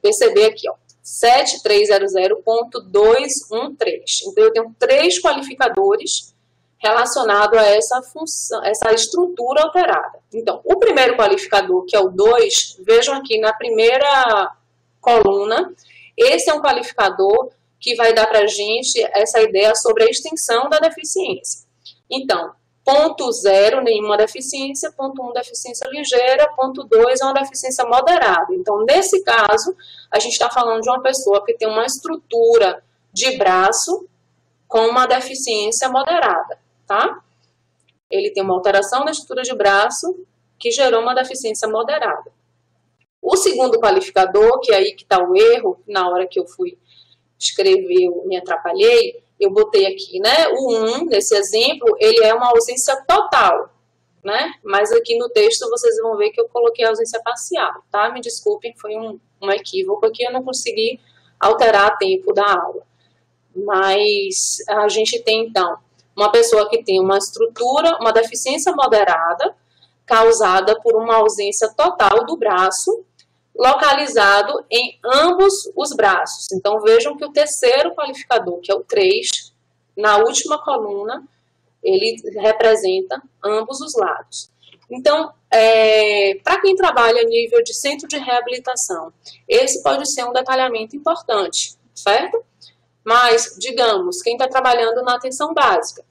perceber aqui, ó. 7300.213. Então, eu tenho 3 qualificadores relacionados a essa função, essa estrutura alterada. Então, o primeiro qualificador, que é o 2, vejam aqui na primeira coluna, esse é um qualificador que vai dar para a gente essa ideia sobre a extensão da deficiência. Então, ponto 0, nenhuma deficiência, ponto 1, deficiência ligeira, ponto 2 é uma deficiência moderada. Então, nesse caso, a gente está falando de uma pessoa que tem uma estrutura de braço com uma deficiência moderada, tá? Ele tem uma alteração na estrutura de braço que gerou uma deficiência moderada. O segundo qualificador, que é aí que está o erro, na hora que eu fui escrever, eu me atrapalhei, eu botei aqui, né? O 1, nesse exemplo, ele é uma ausência total, né? Mas aqui no texto vocês vão ver que eu coloquei a ausência parcial, tá? Me desculpem, foi um equívoco aqui, eu não consegui alterar a tempo da aula. Mas a gente tem, então, uma pessoa que tem uma estrutura, uma deficiência moderada, causada por uma ausência total do braço, localizado em ambos os braços. Então, vejam que o terceiro qualificador, que é o 3, na última coluna, ele representa ambos os lados. Então, para quem trabalha a nível de centro de reabilitação, esse pode ser um detalhamento importante, certo? Mas, digamos, quem está trabalhando na atenção básica,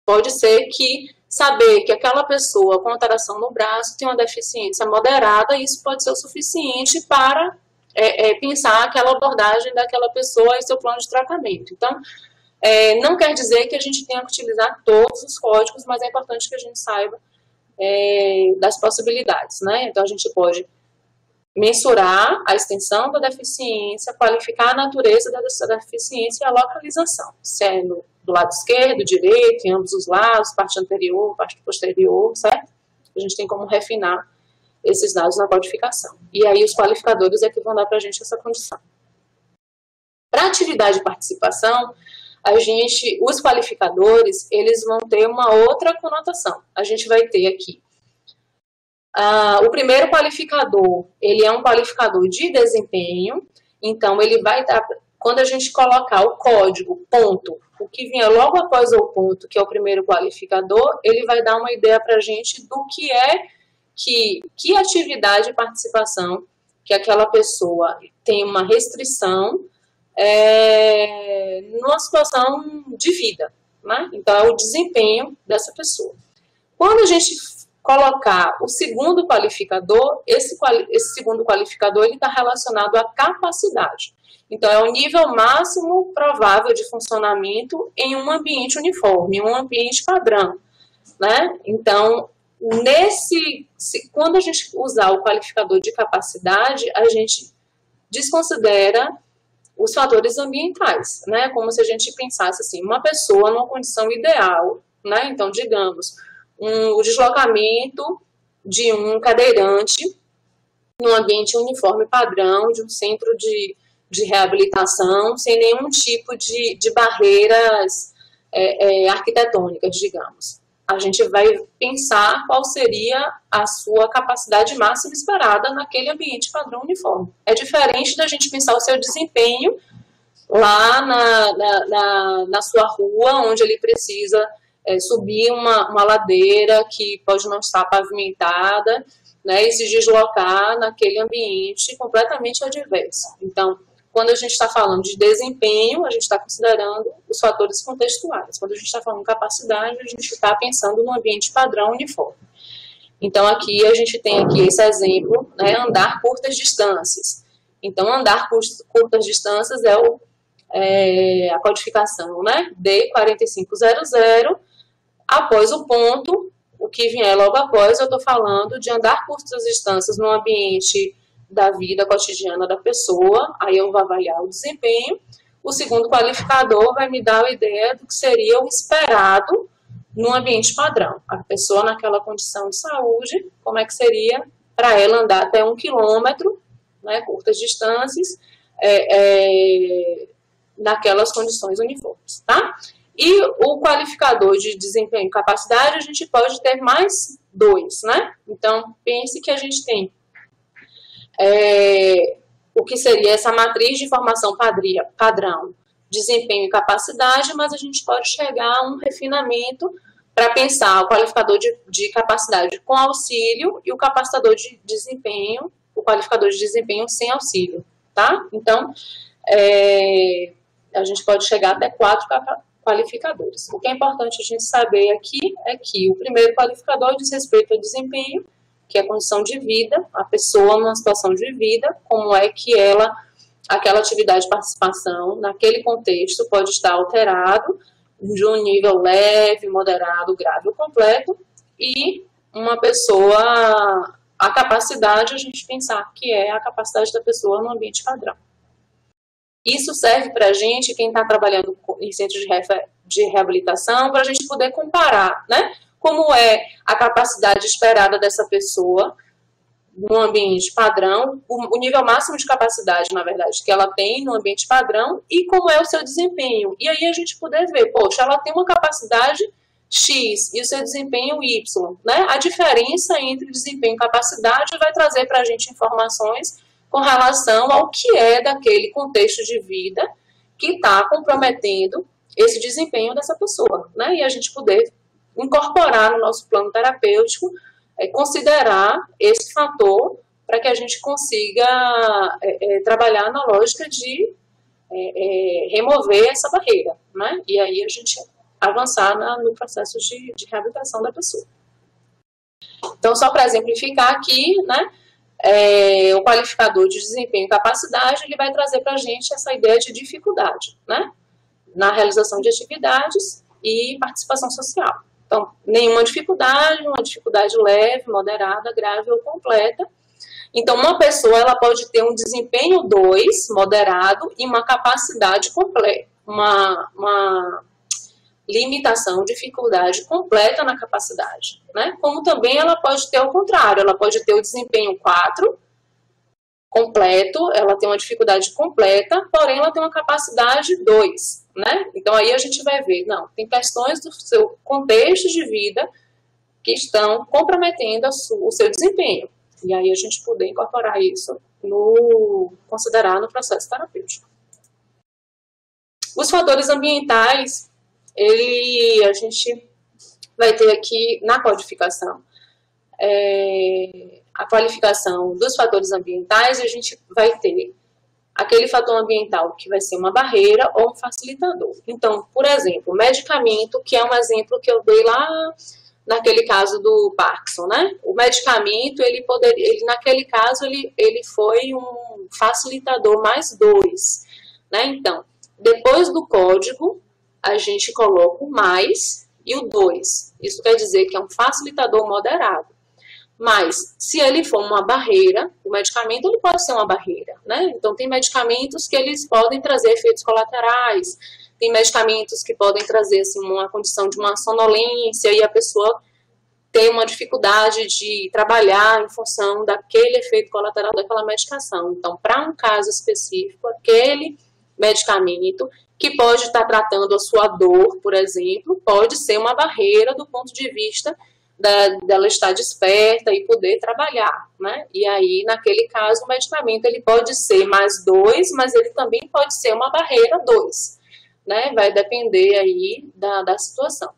pode ser que saber que aquela pessoa com alteração no braço tem uma deficiência moderada, isso pode ser o suficiente para pensar aquela abordagem daquela pessoa e seu plano de tratamento. Então, não quer dizer que a gente tenha que utilizar todos os códigos, mas é importante que a gente saiba das possibilidades, né? Então, a gente pode mensurar a extensão da deficiência, qualificar a natureza dessa deficiência e a localização, se é do lado esquerdo, direito, em ambos os lados, parte anterior, parte posterior, certo? A gente tem como refinar esses dados na codificação. E aí os qualificadores é que vão dar para a gente essa condição. Para atividade de participação, os qualificadores, eles vão ter uma outra conotação. A gente vai ter aqui o primeiro qualificador, ele é um qualificador de desempenho, então ele vai dar, quando a gente colocar o código ponto, o que vier logo após o ponto, que é o primeiro qualificador, ele vai dar uma ideia para a gente do que atividade de participação que aquela pessoa tem uma restrição numa situação de vida, né? Então, é o desempenho dessa pessoa. Quando a gente colocar o segundo qualificador, esse segundo qualificador está relacionado à capacidade. Então, é o nível máximo provável de funcionamento em um ambiente uniforme, em um ambiente padrão, né? Então, quando a gente usar o qualificador de capacidade, a gente desconsidera os fatores ambientais, né? Como se a gente pensasse assim, uma pessoa numa condição ideal, né? Então, digamos, o deslocamento de um cadeirante num ambiente uniforme padrão, de um centro de reabilitação, sem nenhum tipo de barreiras arquitetônicas, digamos. A gente vai pensar qual seria a sua capacidade máxima esperada naquele ambiente padrão uniforme. É diferente da gente pensar o seu desempenho lá na sua rua, onde ele precisa subir uma ladeira que pode não estar pavimentada, né, e se deslocar naquele ambiente completamente adverso. Então, quando a gente está falando de desempenho, a gente está considerando os fatores contextuais. Quando a gente está falando de capacidade, a gente está pensando no ambiente padrão uniforme. Então, aqui a gente tem aqui esse exemplo, né, andar curtas distâncias. Então, andar curtas distâncias é a codificação, né, D4500, após o ponto, o que vier logo após, eu estou falando de andar curtas distâncias no ambiente da vida cotidiana da pessoa, aí eu vou avaliar o desempenho. O segundo qualificador vai me dar a ideia do que seria o esperado no ambiente padrão. A pessoa naquela condição de saúde, como é que seria para ela andar até 1 quilômetro, né, curtas distâncias, naquelas condições uniformes, tá? E o qualificador de desempenho e capacidade, a gente pode ter mais 2, né? Então, pense que a gente tem o que seria essa matriz de formação padrão, desempenho e capacidade, mas a gente pode chegar a um refinamento para pensar o qualificador de capacidade com auxílio e o capacitador de desempenho, o qualificador de desempenho sem auxílio, tá? Então, a gente pode chegar até 4 qualificadores. O que é importante a gente saber aqui é que o primeiro qualificador diz respeito ao desempenho, que é a condição de vida, a pessoa numa situação de vida, como é que aquela atividade de participação, naquele contexto, pode estar alterado de um nível leve, moderado, grave ou completo, e uma pessoa, a capacidade, a gente pensar que é a capacidade da pessoa no ambiente padrão. Isso serve para a gente, quem está trabalhando em centros de reabilitação, para a gente poder comparar, né? Como é a capacidade esperada dessa pessoa no ambiente padrão, o nível máximo de capacidade, na verdade, que ela tem no ambiente padrão e como é o seu desempenho. E aí a gente poder ver, poxa, ela tem uma capacidade X e o seu desempenho Y, né? A diferença entre desempenho e capacidade vai trazer para a gente informações com relação ao que é daquele contexto de vida que está comprometendo esse desempenho dessa pessoa, né? E a gente poder incorporar no nosso plano terapêutico, considerar esse fator para que a gente consiga trabalhar na lógica de remover essa barreira, né? E aí a gente avançar no processo de reabilitação da pessoa. Então, só para exemplificar aqui, né, o qualificador de desempenho e capacidade, ele vai trazer para a gente essa ideia de dificuldade, né, na realização de atividades e participação social. Então, nenhuma dificuldade, uma dificuldade leve, moderada, grave ou completa. Então, uma pessoa ela pode ter um desempenho 2, moderado, e uma capacidade completa, uma limitação, dificuldade completa na capacidade, né? Como também ela pode ter o contrário, ela pode ter o desempenho 4, completo, ela tem uma dificuldade completa, porém ela tem uma capacidade 2, né? Então aí a gente vai ver, não, tem questões do seu contexto de vida que estão comprometendo o seu desempenho. E aí a gente poder incorporar isso considerar no processo terapêutico. Os fatores ambientais, a gente vai ter aqui na codificação a qualificação dos fatores ambientais, e a gente vai ter aquele fator ambiental que vai ser uma barreira ou um facilitador. Então, por exemplo, medicamento, que é um exemplo que eu dei lá naquele caso do Parkinson, né? O medicamento, naquele caso, ele foi um facilitador mais 2, né? Então, depois do código, a gente coloca o mais e o 2. Isso quer dizer que é um facilitador moderado. Mas, se ele for uma barreira, o medicamento ele pode ser uma barreira, né? Então, tem medicamentos que eles podem trazer efeitos colaterais, tem medicamentos que podem trazer assim, uma condição de uma sonolência e a pessoa tem uma dificuldade de trabalhar em função daquele efeito colateral daquela medicação. Então, para um caso específico, aquele medicamento que pode estar tratando a sua dor, por exemplo, pode ser uma barreira do ponto de vista dela estar desperta e poder trabalhar, né? E aí, naquele caso, o medicamento ele pode ser mais 2, mas ele também pode ser uma barreira 2, né? Vai depender aí da situação.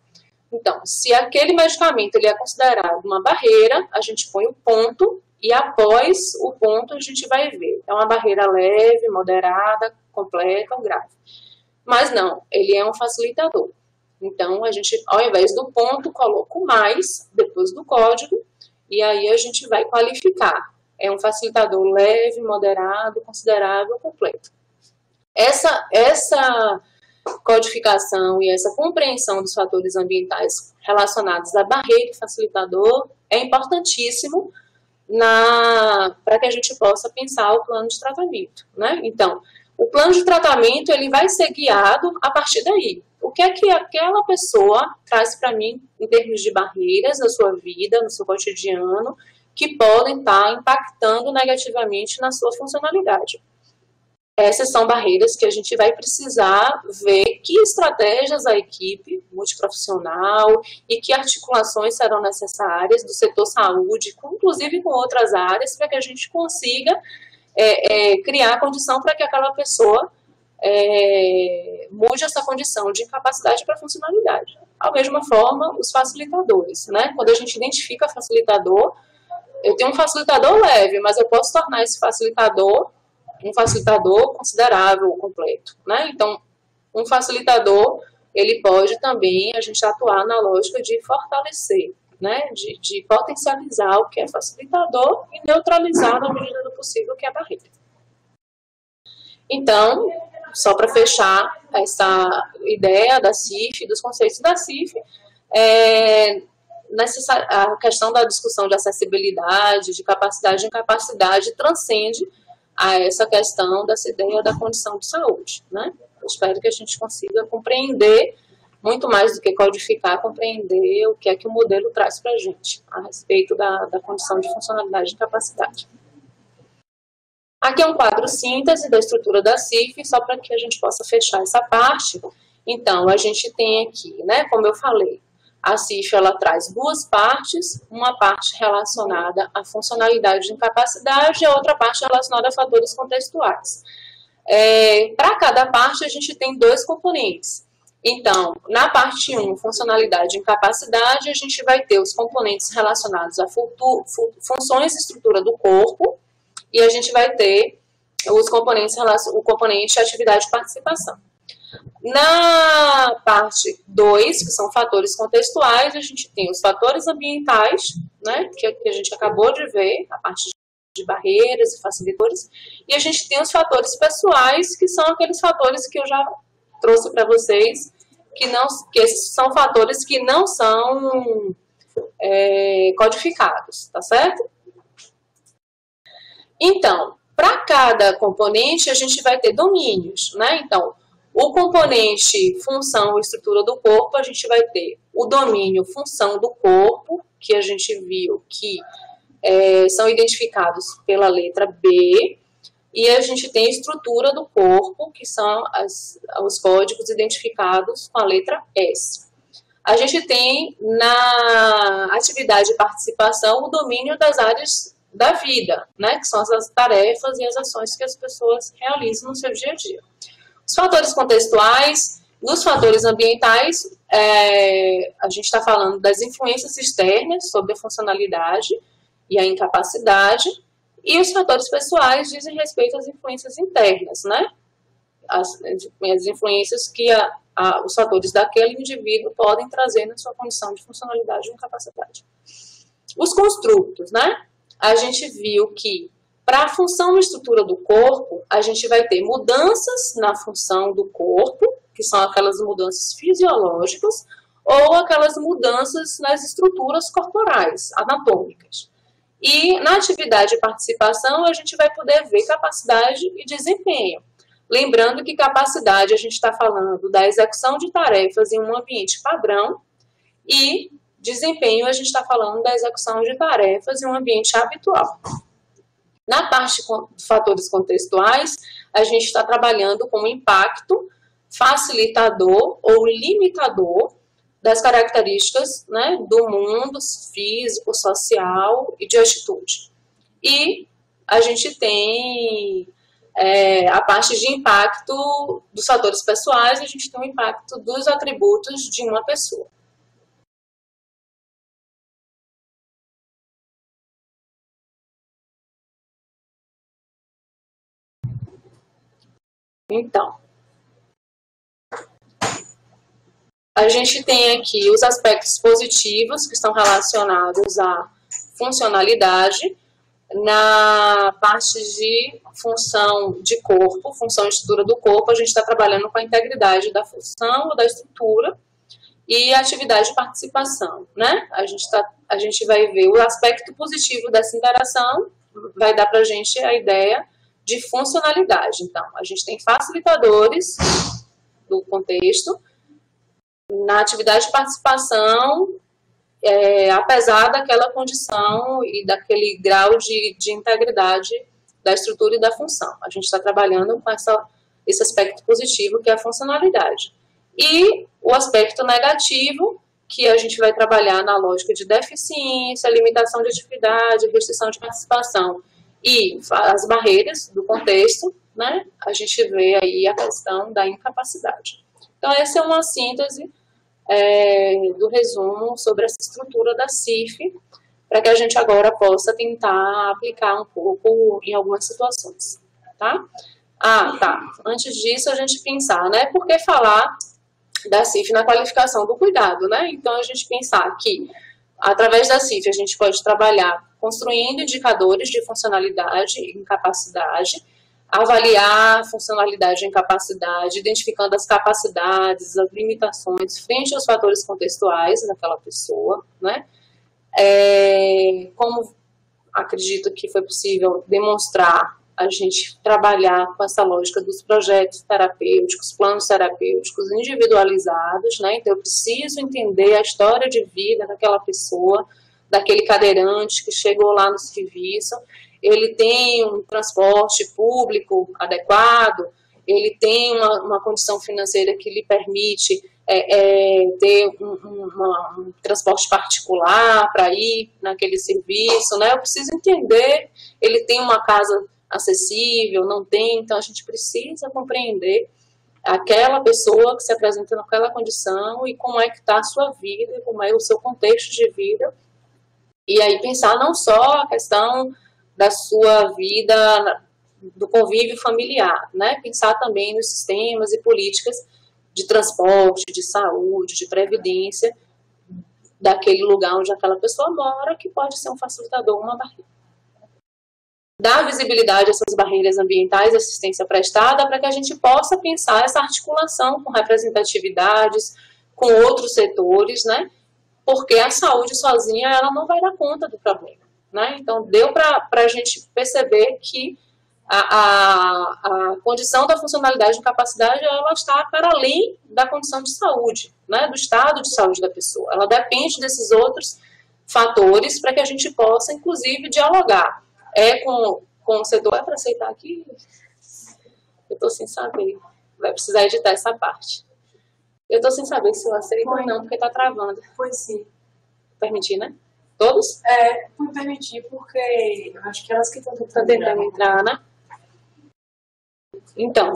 Então, se aquele medicamento ele é considerado uma barreira, a gente põe o ponto e após o ponto a gente vai ver. É uma barreira leve, moderada, completa ou grave. Mas não, ele é um facilitador. Então, a gente, ao invés do ponto, coloca o mais, depois do código, e aí a gente vai qualificar. É um facilitador leve, moderado, considerável, completo. Essa codificação e essa compreensão dos fatores ambientais relacionados à barreira e facilitador é importantíssimo para que a gente possa pensar o plano de tratamento, né? Então, o plano de tratamento ele vai ser guiado a partir daí. O que é que aquela pessoa traz para mim em termos de barreiras na sua vida, no seu cotidiano, que podem estar impactando negativamente na sua funcionalidade. Essas são barreiras que a gente vai precisar ver que estratégias a equipe multiprofissional e que articulações serão necessárias do setor saúde, inclusive com outras áreas, para que a gente consiga criar a condição para que aquela pessoa mude essa condição de incapacidade para funcionalidade. Da mesma forma, os facilitadores, né? Quando a gente identifica facilitador, eu tenho um facilitador leve, mas eu posso tornar esse facilitador um facilitador considerável, completo, né? Então, um facilitador, ele pode também a gente atuar na lógica de fortalecer, né? De potencializar o que é facilitador e neutralizar na medida do possível o que é barreira. Então, só para fechar essa ideia da CIF, dos conceitos da CIF, a questão da discussão de acessibilidade, de capacidade e incapacidade transcende a essa questão dessa ideia da condição de saúde, né? Eu espero que a gente consiga compreender muito mais do que codificar, compreender o que é que o modelo traz para a gente a respeito da condição de funcionalidade e capacidade. Aqui é um quadro síntese da estrutura da CIF, só para que a gente possa fechar essa parte. Então, a gente tem aqui, né, como eu falei, a CIF ela traz duas partes, uma parte relacionada à funcionalidade de incapacidade e a outra parte relacionada a fatores contextuais. Para cada parte, a gente tem dois componentes. Então, na parte 1, funcionalidade e incapacidade, a gente vai ter os componentes relacionados a funções e estrutura do corpo, e a gente vai ter os componentes, o componente atividade e participação. Na parte 2, que são fatores contextuais, a gente tem os fatores ambientais, né, que a gente acabou de ver, a parte de barreiras e facilitadores, e a gente tem os fatores pessoais, que são aqueles fatores que eu já trouxe para vocês, que esses são fatores que não são codificados, tá certo? Então, para cada componente, a gente vai ter domínios, né? Então, o componente função e estrutura do corpo, a gente vai ter o domínio função do corpo, que a gente viu que são identificados pela letra B, e a gente tem a estrutura do corpo, que são os códigos identificados com a letra S. A gente tem na atividade de participação o domínio das áreas da vida, né, que são as tarefas e as ações que as pessoas realizam no seu dia a dia. Os fatores contextuais, nos fatores ambientais, a gente está falando das influências externas sobre a funcionalidade e a incapacidade, e os fatores pessoais dizem respeito às influências internas, né? As influências que os fatores daquele indivíduo podem trazer na sua condição de funcionalidade e incapacidade. Os construtos, né? A gente viu que para a função e estrutura do corpo, a gente vai ter mudanças na função do corpo, que são aquelas mudanças fisiológicas, ou aquelas mudanças nas estruturas corporais, anatômicas. E na atividade de participação, a gente vai poder ver capacidade e desempenho. Lembrando que capacidade, a gente está falando da execução de tarefas em um ambiente padrão, e desempenho, a gente está falando da execução de tarefas em um ambiente habitual. Na parte de fatores contextuais, a gente está trabalhando com impacto facilitador ou limitador das características, né, do mundo físico, social e de atitude. E a gente tem a parte de impacto dos fatores pessoais, a gente tem o impacto dos atributos de uma pessoa. Então, a gente tem aqui os aspectos positivos que estão relacionados à funcionalidade. Na parte de função de corpo, função e estrutura do corpo, a gente está trabalhando com a integridade da função ou da estrutura e a atividade de participação, né? A gente vai ver o aspecto positivo dessa interação, vai dar para a gente a ideia de funcionalidade. Então, a gente tem facilitadores do contexto. Na atividade de participação, apesar daquela condição e daquele grau de integridade da estrutura e da função. A gente está trabalhando com esse aspecto positivo, que é a funcionalidade. E o aspecto negativo, que a gente vai trabalhar na lógica de deficiência, limitação de atividade, restrição de participação e as barreiras do contexto, né? A gente vê aí a questão da incapacidade. Então, essa é uma síntese do resumo sobre essa estrutura da CIF, para que a gente agora possa tentar aplicar um pouco em algumas situações, tá? Tá. Antes disso, a gente pensar, né? Por que falar da CIF na qualificação do cuidado, né? Então, a gente pensar que, através da CIF, a gente pode trabalhar construindo indicadores de funcionalidade e incapacidade, avaliar a funcionalidade e incapacidade, identificando as capacidades, as limitações frente aos fatores contextuais daquela pessoa, né? Como acredito que foi possível demonstrar a gente trabalhar com essa lógica dos projetos terapêuticos, planos terapêuticos individualizados, né? Então, eu preciso entender a história de vida daquela pessoa, daquele cadeirante que chegou lá no serviço, ele tem um transporte público adequado, ele tem uma condição financeira que lhe permite ter um transporte particular para ir naquele serviço, né? Eu preciso entender, ele tem uma casa acessível, não tem, então a gente precisa compreender aquela pessoa que se apresenta naquela condição e como é que está a sua vida, como é o seu contexto de vida, e aí pensar não só a questão da sua vida, do convívio familiar, né? Pensar também nos sistemas e políticas de transporte, de saúde, de previdência daquele lugar onde aquela pessoa mora, que pode ser um facilitador, uma barreira. Dar visibilidade a essas barreiras ambientais, assistência prestada, para que a gente possa pensar essa articulação com representatividades, com outros setores, né? Porque a saúde sozinha ela não vai dar conta do problema, né? Então, deu para a gente perceber que a condição da funcionalidade de incapacidade ela está para além da condição de saúde, né? Do estado de saúde da pessoa. Ela depende desses outros fatores para que a gente possa, inclusive, dialogar. Com o setor, é para aceitar aqui? Eu estou sem saber. Vai precisar editar essa parte. Eu estou sem saber se eu aceito ou não, porque está travando. Pois sim. Permitir, né? Todos? Por permitir, porque eu acho que elas que estão tentando entrar, né? Então,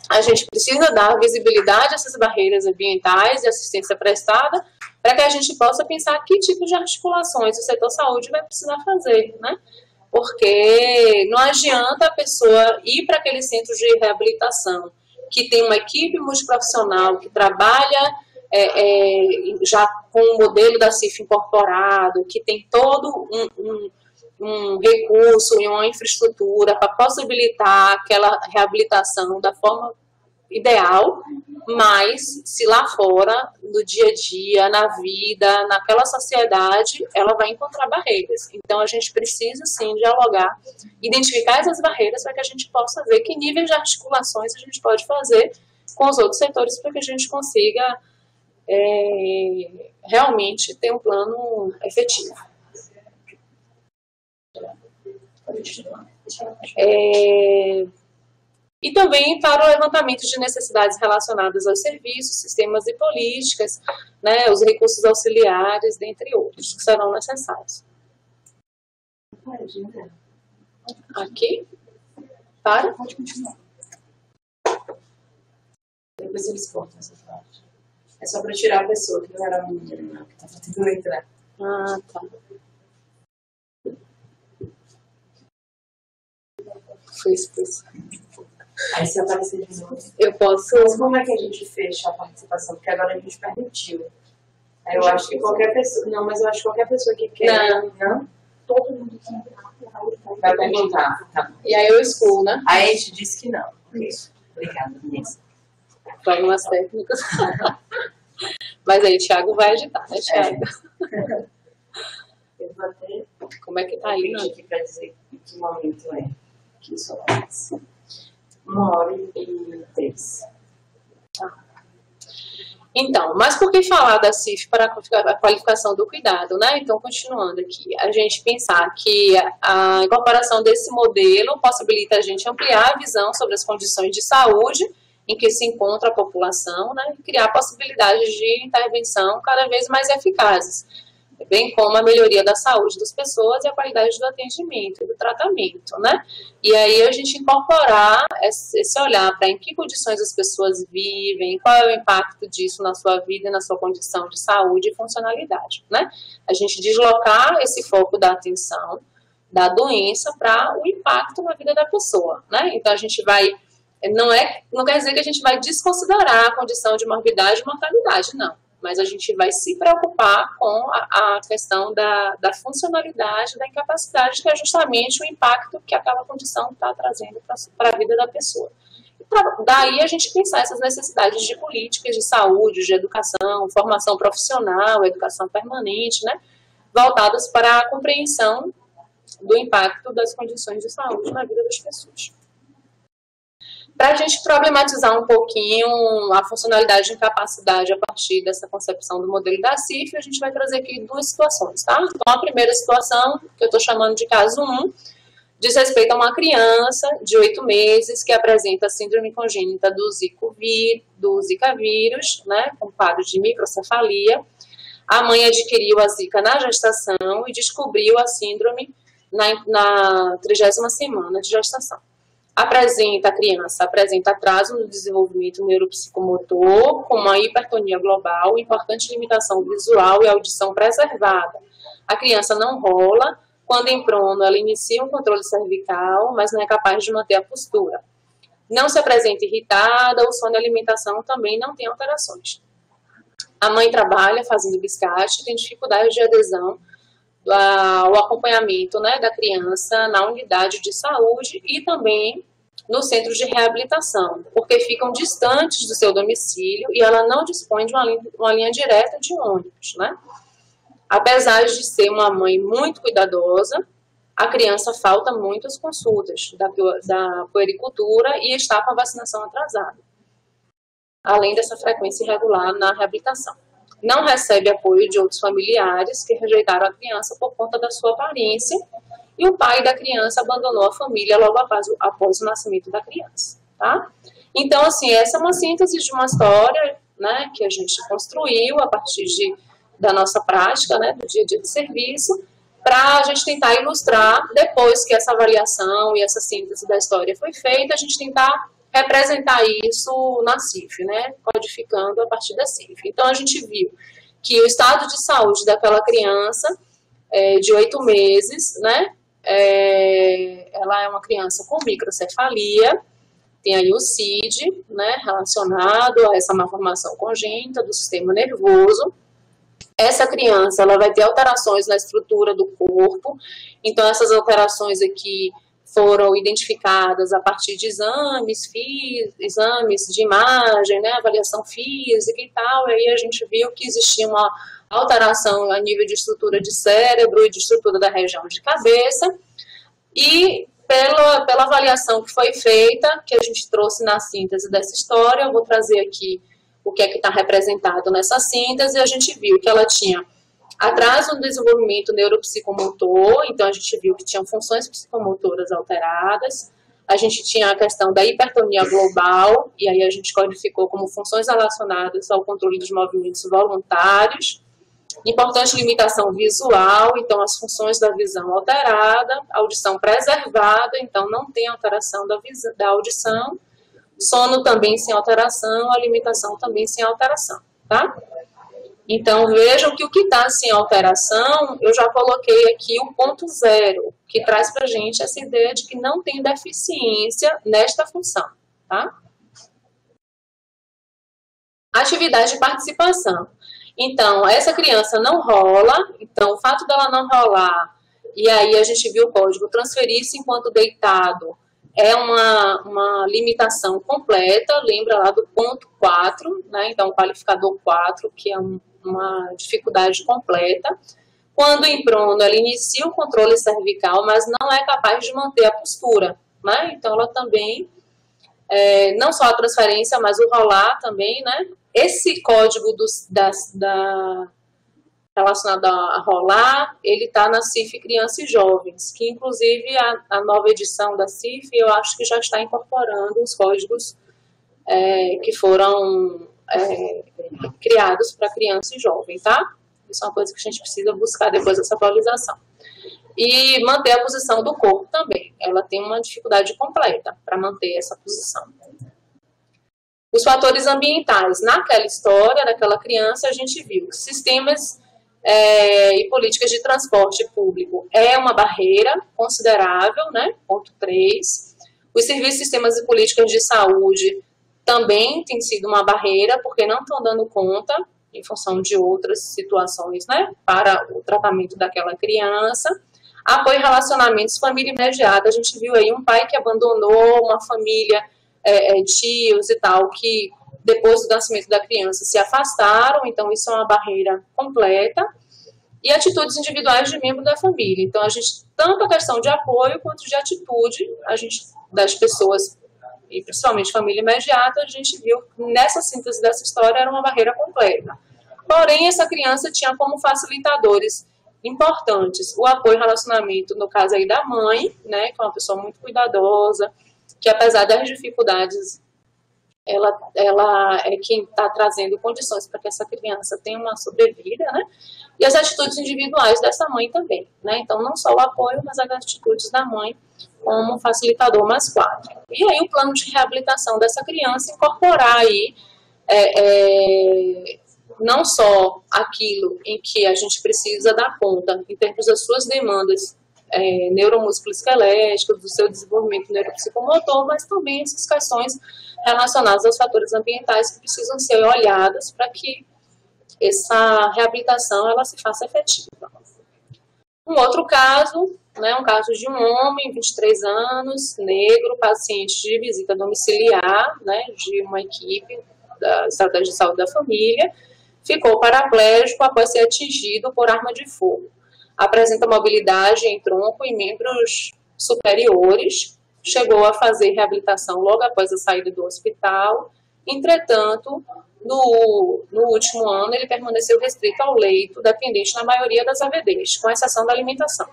a gente precisa dar visibilidade a essas barreiras ambientais e assistência prestada para que a gente possa pensar que tipo de articulações o setor saúde vai precisar fazer, né? Porque não adianta a pessoa ir para aquele centro de reabilitação que tem uma equipe multiprofissional que trabalha já com o modelo da CIF incorporado, que tem todo um recurso e uma infraestrutura para possibilitar aquela reabilitação da forma ideal, mas se lá fora, no dia a dia, na vida, naquela sociedade, ela vai encontrar barreiras. Então, a gente precisa, sim, dialogar, identificar essas barreiras para que a gente possa ver que níveis de articulações a gente pode fazer com os outros setores para que a gente consiga realmente ter um plano efetivo. E também para o levantamento de necessidades relacionadas aos serviços, sistemas e políticas, né, os recursos auxiliares, dentre outros, que serão necessários. Aqui? Para? Pode continuar. Depois eles cortam essa parte. É só para tirar a pessoa, que não era a menina, não, que estava tentando entrar. Ah, tá. Foi isso. Aí se aparecer de novo. Eu posso. Mas como é que a gente fecha a participação? Porque agora a gente permitiu. Aí eu acho que qualquer pessoa. Não, mas eu acho que qualquer pessoa que quer. Não? Todo mundo que vai perguntar. Tá. E aí eu excluo, né? Aí a gente disse que não. Isso. Obrigada, Inês. Algumas técnicas. Mas aí, Thiago vai editar, né, Thiago? Eu vou até. Como é que tá aí? Aqui para dizer em que momento é. Que só é 1h03. Tá. Então, mas por que falar da CIF para a qualificação do cuidado, né? Então, continuando aqui, a gente pensar que a incorporação desse modelo possibilita a gente ampliar a visão sobre as condições de saúde em que se encontra a população, né? E criar possibilidades de intervenção cada vez mais eficazes, bem como a melhoria da saúde das pessoas e a qualidade do atendimento e do tratamento, né? E aí a gente incorporar esse olhar para em que condições as pessoas vivem, qual é o impacto disso na sua vida e na sua condição de saúde e funcionalidade, né? A gente deslocar esse foco da atenção da doença para o impacto na vida da pessoa, né? Então a gente vai, não quer dizer que a gente vai desconsiderar a condição de morbidade e mortalidade, não. Mas a gente vai se preocupar com a questão da funcionalidade, da incapacidade, que é justamente o impacto que aquela condição está trazendo para a vida da pessoa. Daí a gente pensar essas necessidades de políticas de saúde, de educação, formação profissional, educação permanente, né, voltadas para a compreensão do impacto das condições de saúde na vida das pessoas. Para a gente problematizar um pouquinho a funcionalidade de incapacidade a partir dessa concepção do modelo da CIF, a gente vai trazer aqui duas situações, tá? Então, a primeira situação, que eu estou chamando de caso 1, diz respeito a uma criança de 8 meses que apresenta síndrome congênita do Zika vírus, né, com quadro de microcefalia. A mãe adquiriu a Zika na gestação e descobriu a síndrome na 30ª semana de gestação. A criança apresenta atraso no desenvolvimento neuropsicomotor, com uma hipertonia global, importante limitação visual e audição preservada. A criança não rola, quando em prono ela inicia um controle cervical, mas não é capaz de manter a postura. Não se apresenta irritada, o sono e a alimentação também não tem alterações. A mãe trabalha fazendo biscate, tem dificuldade de adesão ao acompanhamento, né, da criança na unidade de saúde e também no centro de reabilitação, porque ficam distantes do seu domicílio e ela não dispõe de uma linha direta de ônibus, né? Apesar de ser uma mãe muito cuidadosa, a criança falta muitas consultas da puericultura e está com a vacinação atrasada, além dessa frequência irregular na reabilitação. Não recebe apoio de outros familiares que rejeitaram a criança por conta da sua aparência e o pai da criança abandonou a família logo após o nascimento da criança, tá? Então, assim, essa é uma síntese de uma história, né, que a gente construiu a partir da nossa prática, né, do dia a dia de serviço, para a gente tentar ilustrar, depois que essa avaliação e essa síntese da história foi feita, a gente tentar representar isso na CIF, né, codificando a partir da CIF. Então, a gente viu que o estado de saúde daquela criança de 8 meses, né, ela é uma criança com microcefalia, tem aí o CID, né, relacionado a essa malformação congênita do sistema nervoso. Essa criança, ela vai ter alterações na estrutura do corpo, então essas alterações aqui foram identificadas a partir de exames de imagem, né, avaliação física e tal, e aí a gente viu que existia uma alteração a nível de estrutura de cérebro e de estrutura da região de cabeça, e pela avaliação que foi feita, que a gente trouxe na síntese dessa história, eu vou trazer aqui o que é que está representado nessa síntese, a gente viu que ela tinha atraso no desenvolvimento neuropsicomotor, então a gente viu que tinham funções psicomotoras alteradas, a gente tinha a questão da hipertonia global, e aí a gente codificou como funções relacionadas ao controle dos movimentos voluntários, importante limitação visual, então as funções da visão alterada, audição preservada, então não tem alteração da audição, sono também sem alteração, alimentação também sem alteração, tá? Então, vejam que o que está sem alteração, eu já coloquei aqui o ponto 0, que traz para a gente essa ideia de que não tem deficiência nesta função, tá? Atividade de participação. Então, essa criança não rola, então o fato dela não rolar, e aí a gente viu o código transferir-se enquanto deitado, é uma limitação completa, lembra lá do ponto 4, né? Então o qualificador 4, que é uma dificuldade completa. Quando em prono, ela inicia o controle cervical, mas não é capaz de manter a postura, né? Então ela também, não só a transferência, mas o rolar também, né? Esse código relacionado a rolar, ele está na CIF Criança e Jovens, que inclusive a nova edição da CIF, eu acho que já está incorporando os códigos que foram criados para criança e jovem, tá? Isso é uma coisa que a gente precisa buscar depois dessa atualização. E manter a posição do corpo também, ela tem uma dificuldade completa para manter essa posição. Os fatores ambientais, naquela história, daquela criança, a gente viu que sistemas e políticas de transporte público é uma barreira considerável, né? Ponto 3. Os serviços, sistemas e políticas de saúde também tem sido uma barreira, porque não estão dando conta, em função de outras situações, né? Para o tratamento daquela criança. Apoio e relacionamentos, família imediata. A gente viu aí um pai que abandonou uma família, tios e tal, que depois do nascimento da criança se afastaram, então isso é uma barreira completa. e atitudes individuais de membro da família. Então, a gente, tanto a questão de apoio quanto de atitude, a gente, das pessoas, e principalmente família imediata, a gente viu que nessa síntese dessa história era uma barreira completa. Porém, essa criança tinha como facilitadores importantes o apoio e relacionamento, no caso aí da mãe, né, que é uma pessoa muito cuidadosa, que apesar das dificuldades, ela é quem está trazendo condições para que essa criança tenha uma sobrevida, né, e as atitudes individuais dessa mãe também, né, então não só o apoio, mas as atitudes da mãe como facilitador mais 4. E aí o plano de reabilitação dessa criança incorporar aí não só aquilo em que a gente precisa dar conta em termos das suas demandas neuromusculoesqueléticas, do seu desenvolvimento neuropsicomotor, mas também essas questões relacionadas aos fatores ambientais que precisam ser olhadas para que essa reabilitação ela se faça efetiva. Um outro caso, né, um caso de um homem, 23 anos, negro, paciente de visita domiciliar, né, de uma equipe da Estratégia de Saúde da Família, ficou paraplégico após ser atingido por arma de fogo. Apresenta mobilidade em tronco e membros superiores, chegou a fazer reabilitação logo após a saída do hospital. Entretanto, no último ano, ele permaneceu restrito ao leito, dependente na maioria das AVDs, com exceção da alimentação.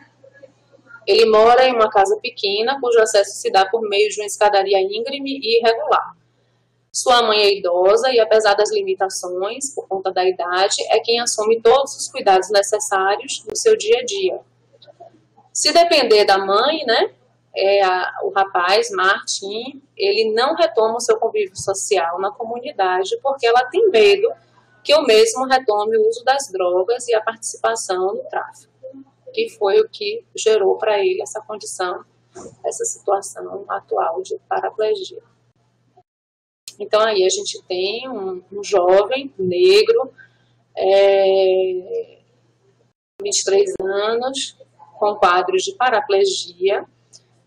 Ele mora em uma casa pequena, cujo acesso se dá por meio de uma escadaria íngreme e irregular. Sua mãe é idosa e, apesar das limitações, por conta da idade, é quem assume todos os cuidados necessários no seu dia a dia. Se depender da mãe, né, o rapaz, Martin, ele não retoma o seu convívio social na comunidade porque ela tem medo que o mesmo retome o uso das drogas e a participação no tráfico, que foi o que gerou para ele essa condição, essa situação atual de paraplegia. Então, aí a gente tem um jovem negro, 23 anos, com quadros de paraplegia,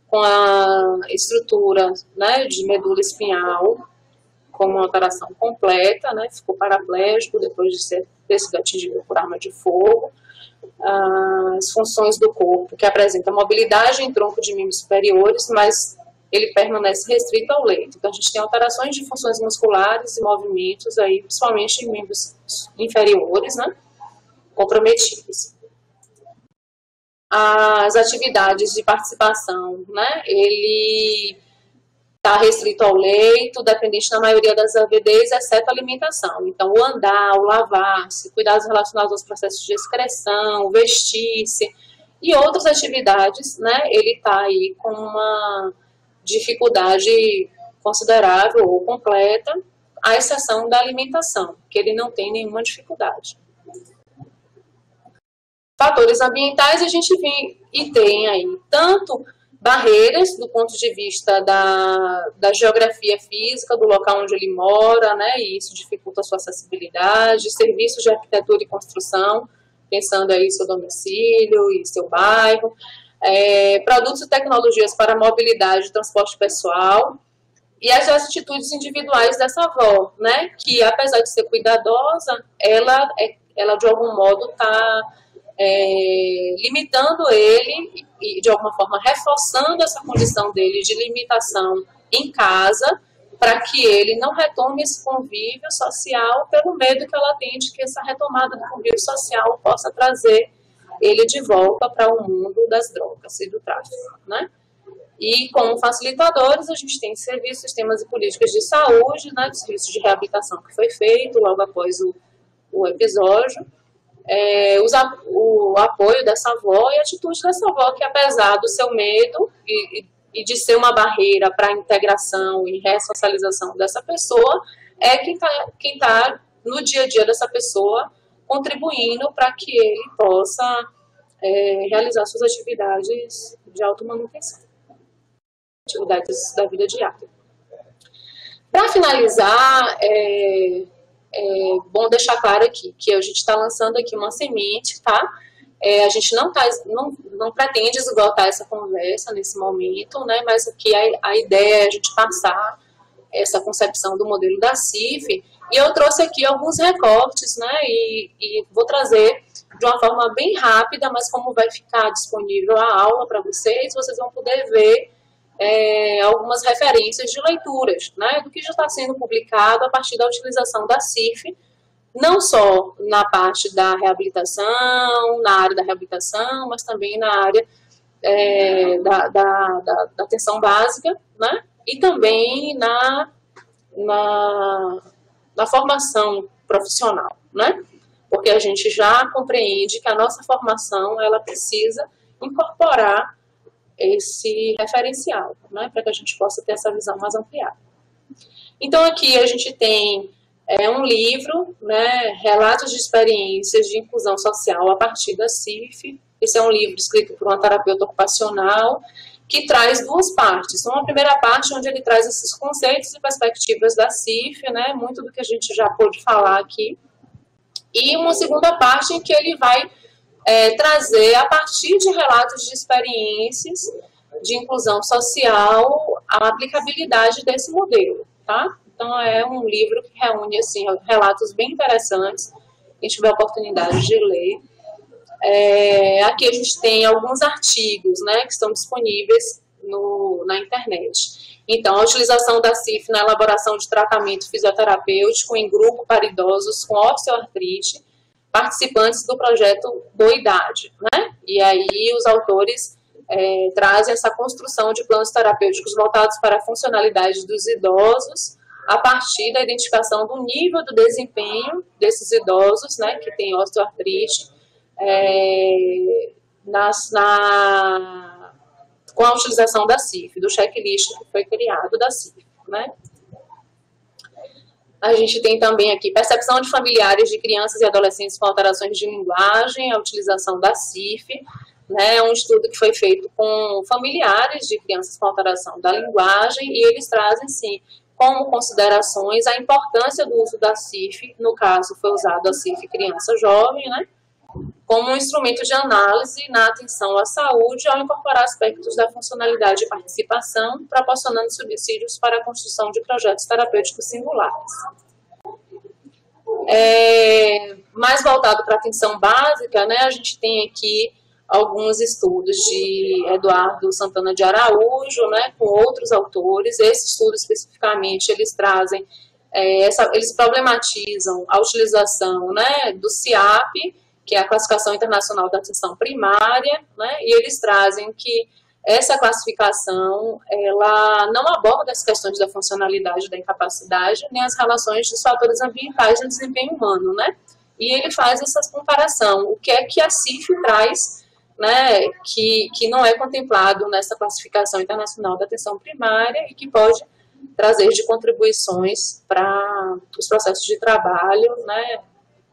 com a estrutura, né, de medula espinhal, com uma alteração completa, né, ficou paraplégico depois de ter sido atingido por arma de fogo. As funções do corpo, que apresentam mobilidade em tronco de membros superiores, mas ele permanece restrito ao leito. Então, a gente tem alterações de funções musculares e movimentos, aí, principalmente em membros inferiores, né, comprometidos. As atividades de participação, né, ele está restrito ao leito, dependente na maioria das AVDs, exceto a alimentação. Então, o andar, o lavar-se, cuidados relacionados aos processos de excreção, vestir-se e outras atividades, né, ele está aí com uma dificuldade considerável ou completa, à exceção da alimentação, que ele não tem nenhuma dificuldade. Fatores ambientais, a gente tem aí tanto barreiras do ponto de vista da geografia física, do local onde ele mora, né, e isso dificulta a sua acessibilidade, serviços de arquitetura e construção, pensando aí seu domicílio e seu bairro, produtos e tecnologias para mobilidade e transporte pessoal, e as atitudes individuais dessa avó, né, que apesar de ser cuidadosa, ela de algum modo está limitando ele e de alguma forma reforçando essa condição dele de limitação em casa, para que ele não retome esse convívio social pelo medo que ela tem de que essa retomada do convívio social possa trazer ele de volta para o mundo das drogas e do tráfico, né? E como facilitadores, a gente tem serviços, sistemas e políticas de saúde, né, de serviços de reabilitação que foi feito logo após o episódio, o apoio dessa avó e a atitude dessa avó, que apesar do seu medo e de ser uma barreira para a integração e ressocialização dessa pessoa, é quem tá no dia a dia dessa pessoa, contribuindo para que ele possa realizar suas atividades de automanutenção, atividades da vida diária. Para finalizar, é bom deixar claro aqui que a gente está lançando aqui uma semente, tá? A gente não pretende esgotar essa conversa nesse momento, né? Mas aqui a ideia é a gente passar essa concepção do modelo da CIF, e eu trouxe aqui alguns recortes, né? E vou trazer de uma forma bem rápida, mas como vai ficar disponível a aula para vocês, vocês vão poder ver algumas referências de leituras, né, do que já está sendo publicado a partir da utilização da CIF, não só na parte da reabilitação, na área da reabilitação, mas também na área da atenção básica, né, e também na formação profissional, né, porque a gente já compreende que a nossa formação ela precisa incorporar esse referencial, né, para que a gente possa ter essa visão mais ampliada. Então, aqui a gente tem um livro, né, Relatos de Experiências de Inclusão Social a partir da CIF. Esse é um livro escrito por uma terapeuta ocupacional, que traz duas partes. Uma primeira parte, onde ele traz esses conceitos e perspectivas da CIF, né, muito do que a gente já pôde falar aqui, e uma segunda parte em que ele vai trazer, a partir de relatos de experiências de inclusão social, a aplicabilidade desse modelo, tá? Então, é um livro que reúne, assim, relatos bem interessantes, quem tiver a oportunidade de ler. Aqui a gente tem alguns artigos, né, que estão disponíveis na internet. Então, a utilização da CIF na elaboração de tratamento fisioterapêutico em grupo para idosos com osteoartrite, participantes do projeto Boidade, né? E aí os autores trazem essa construção de planos terapêuticos voltados para a funcionalidade dos idosos, a partir da identificação do nível do desempenho desses idosos, né, que têm osteoartrite, com a utilização da CIF, do checklist que foi criado da CIF, né? A gente tem também aqui percepção de familiares de crianças e adolescentes com alterações de linguagem, a utilização da CIF, né, um estudo que foi feito com familiares de crianças com alteração da linguagem, e eles trazem, sim, como considerações a importância do uso da CIF, no caso foi usado a CIF criança-jovem, né, como um instrumento de análise na atenção à saúde, ao incorporar aspectos da funcionalidade e participação, proporcionando subsídios para a construção de projetos terapêuticos singulares. Mais voltado para a atenção básica, né, a gente tem aqui alguns estudos de Eduardo Santana de Araújo, né, com outros autores. Esse estudo especificamente, eles trazem, eles problematizam a utilização, né, do CIAP, que é a Classificação Internacional da Atenção Primária, né, e eles trazem que essa classificação, ela não aborda as questões da funcionalidade da incapacidade, nem as relações dos fatores ambientais no desempenho humano, né, e ele faz essa comparação, o que é que a CIF traz, né, que não é contemplado nessa Classificação Internacional da Atenção Primária e que pode trazer de contribuições para os processos de trabalho, né,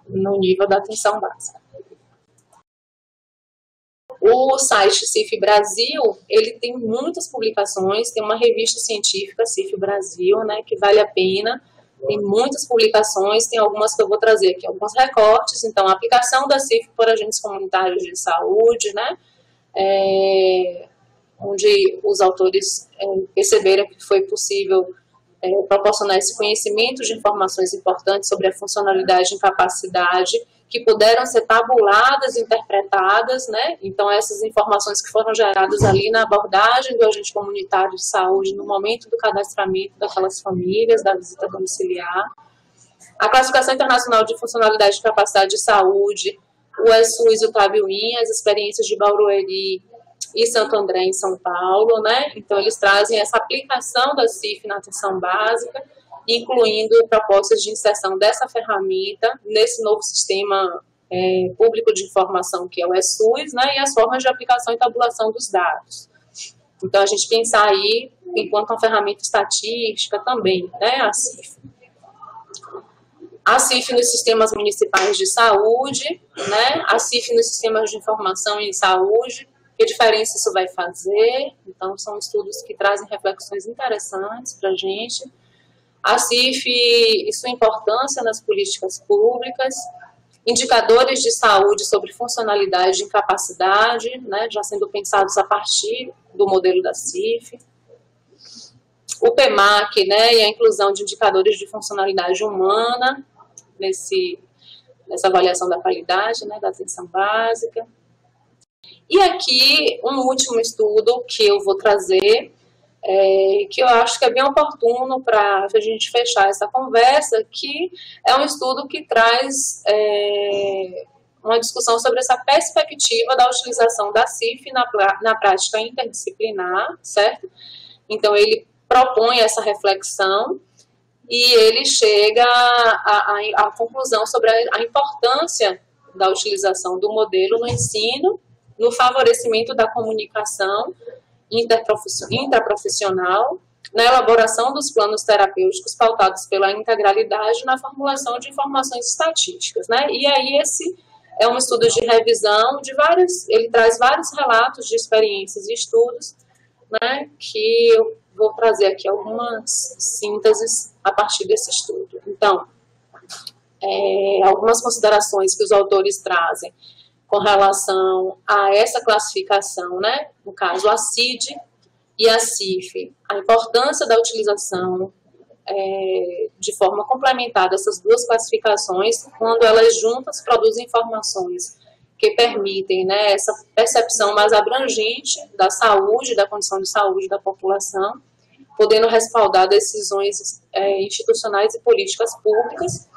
no nível da atenção básica. O site CIF Brasil, ele tem muitas publicações, tem uma revista científica, CIF Brasil, né, que vale a pena, tem muitas publicações, tem algumas que eu vou trazer aqui, alguns recortes. Então, a aplicação da CIF por agentes comunitários de saúde, né, onde os autores perceberam que foi possível proporcionar esse conhecimento de informações importantes sobre a funcionalidade e incapacidade, que puderam ser tabuladas, interpretadas, né? Então, essas informações que foram geradas ali na abordagem do agente comunitário de saúde, no momento do cadastramento daquelas famílias, da visita domiciliar. A Classificação Internacional de Funcionalidade e Capacidade de Saúde, o ESUS e o TABWIN, as experiências de Barueri e Santo André, em São Paulo, né? Então, eles trazem essa aplicação da CIF na atenção básica, incluindo propostas de inserção dessa ferramenta nesse novo sistema público de informação que é o ESUS, né, e as formas de aplicação e tabulação dos dados. Então, a gente pensar aí, enquanto uma ferramenta estatística também, né, a CIF. A CIF nos sistemas municipais de saúde, né, a CIF nos sistemas de informação em saúde, que diferença isso vai fazer? Então, são estudos que trazem reflexões interessantes para a gente. A CIF e sua importância nas políticas públicas, indicadores de saúde sobre funcionalidade e incapacidade, né, já sendo pensados a partir do modelo da CIF. O PEMAC, né, e a inclusão de indicadores de funcionalidade humana nessa avaliação da qualidade, né, da atenção básica. E aqui, um último estudo que eu vou trazer, que eu acho que é bem oportuno para a gente fechar essa conversa, que é um estudo que traz uma discussão sobre essa perspectiva da utilização da CIF na prática interdisciplinar, certo? Então, ele propõe essa reflexão e ele chega à conclusão sobre a importância da utilização do modelo no ensino, no favorecimento da comunicação intraprofissional, na elaboração dos planos terapêuticos pautados pela integralidade, na formulação de informações estatísticas, né? E aí esse é um estudo de revisão de ele traz vários relatos de experiências e estudos, né, que eu vou trazer aqui algumas sínteses a partir desse estudo. Então, algumas considerações que os autores trazem com relação a essa classificação, né, no caso a CID e a CIF, a importância da utilização de forma complementar dessas duas classificações, quando elas juntas produzem informações que permitem, né, essa percepção mais abrangente da saúde, da condição de saúde da população, podendo respaldar decisões institucionais e políticas públicas.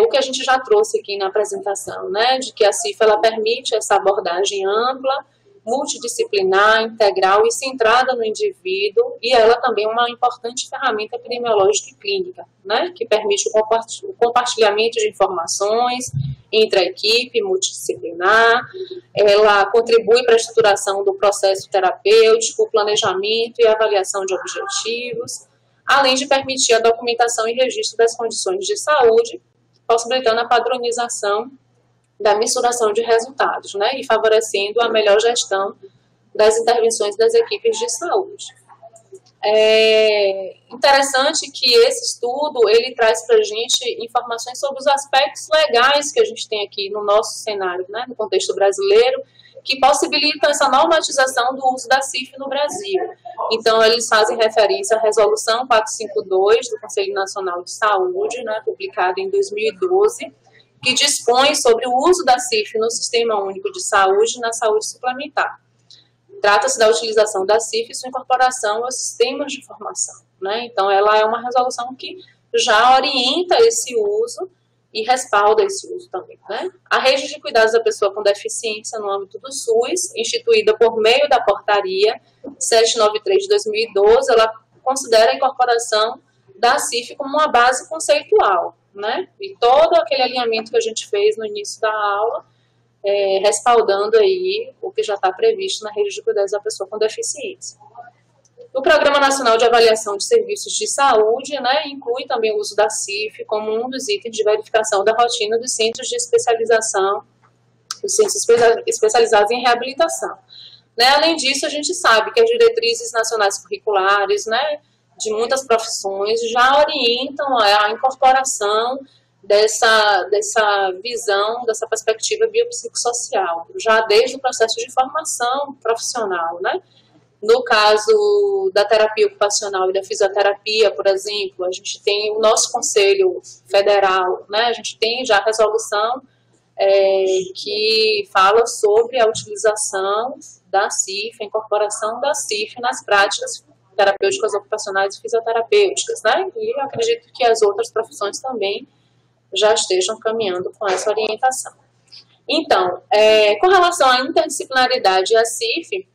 O que a gente já trouxe aqui na apresentação, né, de que a CIF ela permite essa abordagem ampla, multidisciplinar, integral e centrada no indivíduo, e ela também é uma importante ferramenta epidemiológica e clínica, né, que permite o compartilhamento de informações entre a equipe multidisciplinar, ela contribui para a estruturação do processo terapêutico, planejamento e avaliação de objetivos, além de permitir a documentação e registro das condições de saúde, possibilitando a padronização da mensuração de resultados, né, e favorecendo a melhor gestão das intervenções das equipes de saúde. É interessante que esse estudo, ele traz para a gente informações sobre os aspectos legais que a gente tem aqui no nosso cenário, né, no contexto brasileiro, que possibilitam essa normatização do uso da CIF no Brasil. Então, eles fazem referência à Resolução 452 do Conselho Nacional de Saúde, né, publicada em 2012, que dispõe sobre o uso da CIF no Sistema Único de Saúde e na saúde suplementar. Trata-se da utilização da CIF e sua incorporação aos sistemas de informação, né? Então, ela é uma resolução que já orienta esse uso e respalda esse uso também, né? A rede de cuidados da pessoa com deficiência no âmbito do SUS, instituída por meio da portaria 793 de 2012, ela considera a incorporação da CIF como uma base conceitual, né? E todo aquele alinhamento que a gente fez no início da aula, respaldando aí o que já está previsto na rede de cuidados da pessoa com deficiência. O Programa Nacional de Avaliação de Serviços de Saúde, né, inclui também o uso da CIF como um dos itens de verificação da rotina dos centros de especialização, os centros especializados em reabilitação. Né, além disso, a gente sabe que as diretrizes nacionais curriculares, né, de muitas profissões já orientam a incorporação dessa visão, dessa perspectiva biopsicossocial, já desde o processo de formação profissional, né? No caso da terapia ocupacional e da fisioterapia, por exemplo, a gente tem o nosso Conselho Federal, né? A gente tem já a resolução que fala sobre a utilização da CIF, a incorporação da CIF nas práticas terapêuticas ocupacionais e fisioterapêuticas, né? E eu acredito que as outras profissões também já estejam caminhando com essa orientação. Então, com relação à interdisciplinaridade e à CIF,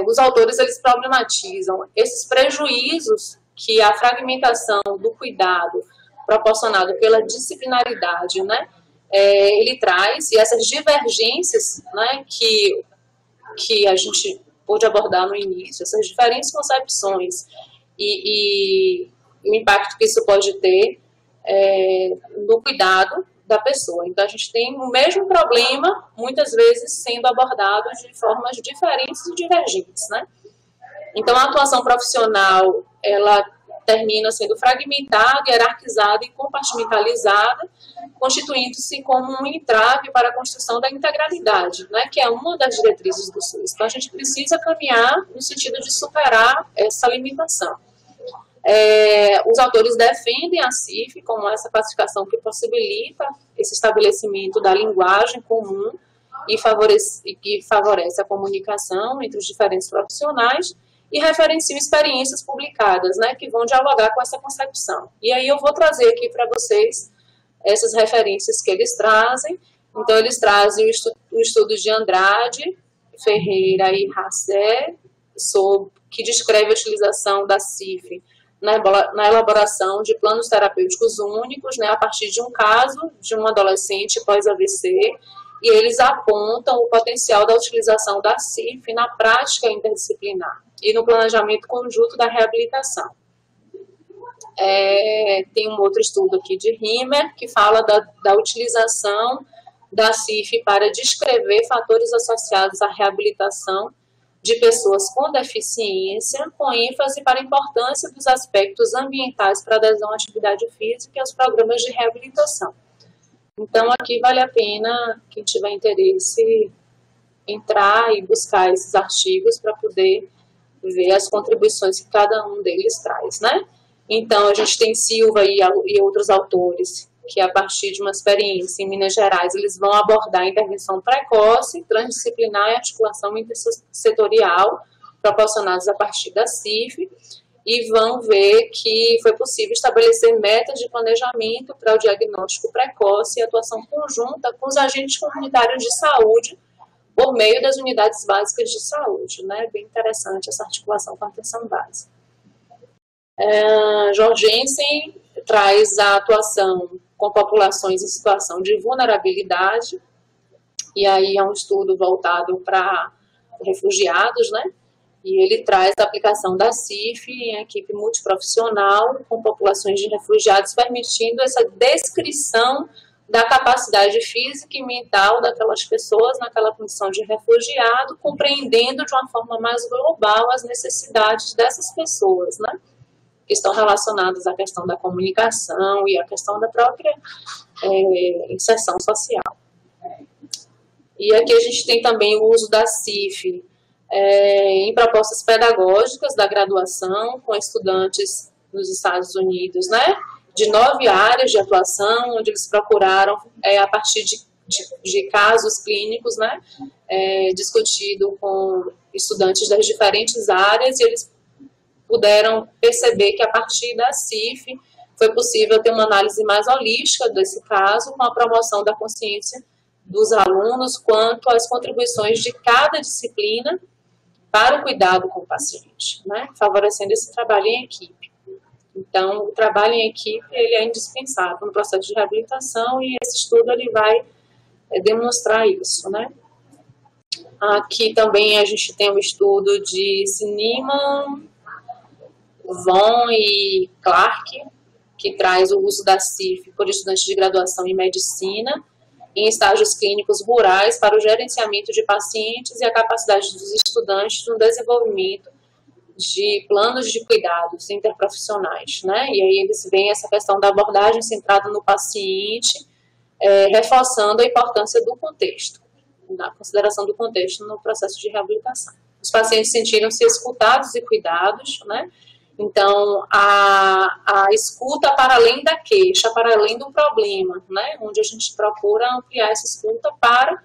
os autores eles problematizam esses prejuízos que a fragmentação do cuidado proporcionado pela disciplinaridade, né, ele traz, e essas divergências, né, que a gente pôde abordar no início, essas diferentes concepções e o impacto que isso pode ter no cuidado da pessoa. Então, a gente tem o mesmo problema, muitas vezes, sendo abordado de formas diferentes e divergentes, né? Então, a atuação profissional, ela termina sendo fragmentada, hierarquizada e compartimentalizada, constituindo-se como um entrave para a construção da integralidade, né, que é uma das diretrizes do SUS. Então, a gente precisa caminhar no sentido de superar essa limitação. Os autores defendem a CIF como essa classificação que possibilita esse estabelecimento da linguagem comum e que favorece a comunicação entre os diferentes profissionais e referenciam experiências publicadas, né, que vão dialogar com essa concepção. E aí eu vou trazer aqui para vocês essas referências que eles trazem. Então, eles trazem o estudo de Andrade, Ferreira e Hassé, que descreve a utilização da CIF na elaboração de planos terapêuticos únicos, né, a partir de um caso de um adolescente pós-AVC, e eles apontam o potencial da utilização da CIF na prática interdisciplinar e no planejamento conjunto da reabilitação. Tem um outro estudo aqui de Rimmer, que fala da utilização da CIF para descrever fatores associados à reabilitação de pessoas com deficiência, com ênfase para a importância dos aspectos ambientais para adesão à atividade física e aos programas de reabilitação. Então, aqui vale a pena, quem tiver interesse, entrar e buscar esses artigos para poder ver as contribuições que cada um deles traz, né? Então, a gente tem Silva e outros autores que, a partir de uma experiência em Minas Gerais, eles vão abordar a intervenção precoce, transdisciplinar e articulação intersetorial, proporcionadas a partir da CIF, e vão ver que foi possível estabelecer metas de planejamento para o diagnóstico precoce e atuação conjunta com os agentes comunitários de saúde por meio das unidades básicas de saúde, né? Bem interessante essa articulação com a atenção básica. Jorgensen traz a atuação com populações em situação de vulnerabilidade, e aí é um estudo voltado para refugiados, né? E ele traz a aplicação da CIF em equipe multiprofissional com populações de refugiados, permitindo essa descrição da capacidade física e mental daquelas pessoas naquela condição de refugiado, compreendendo de uma forma mais global as necessidades dessas pessoas, né? Que estão relacionadas à questão da comunicação e à questão da própria inserção social. E aqui a gente tem também o uso da CIF em propostas pedagógicas da graduação com estudantes nos Estados Unidos, né, de 9 áreas de atuação, onde eles procuraram, a partir de casos clínicos, né, discutido com estudantes das diferentes áreas, e eles puderam perceber que a partir da CIF foi possível ter uma análise mais holística desse caso, com a promoção da consciência dos alunos quanto às contribuições de cada disciplina para o cuidado com o paciente, né, favorecendo esse trabalho em equipe. Então, o trabalho em equipe ele é indispensável no processo de reabilitação, e esse estudo ele vai demonstrar isso, né. Aqui também a gente tem o estudo de Siniman, Von e Clark, que traz o uso da CIF por estudantes de graduação em medicina em estágios clínicos rurais para o gerenciamento de pacientes e a capacidade dos estudantes no desenvolvimento de planos de cuidados interprofissionais, né? E aí eles veem essa questão da abordagem centrada no paciente, reforçando a importância do contexto, da consideração do contexto no processo de reabilitação. Os pacientes sentiram-se escutados e cuidados, né? Então, a escuta para além da queixa, para além do problema, né? Onde a gente procura ampliar essa escuta para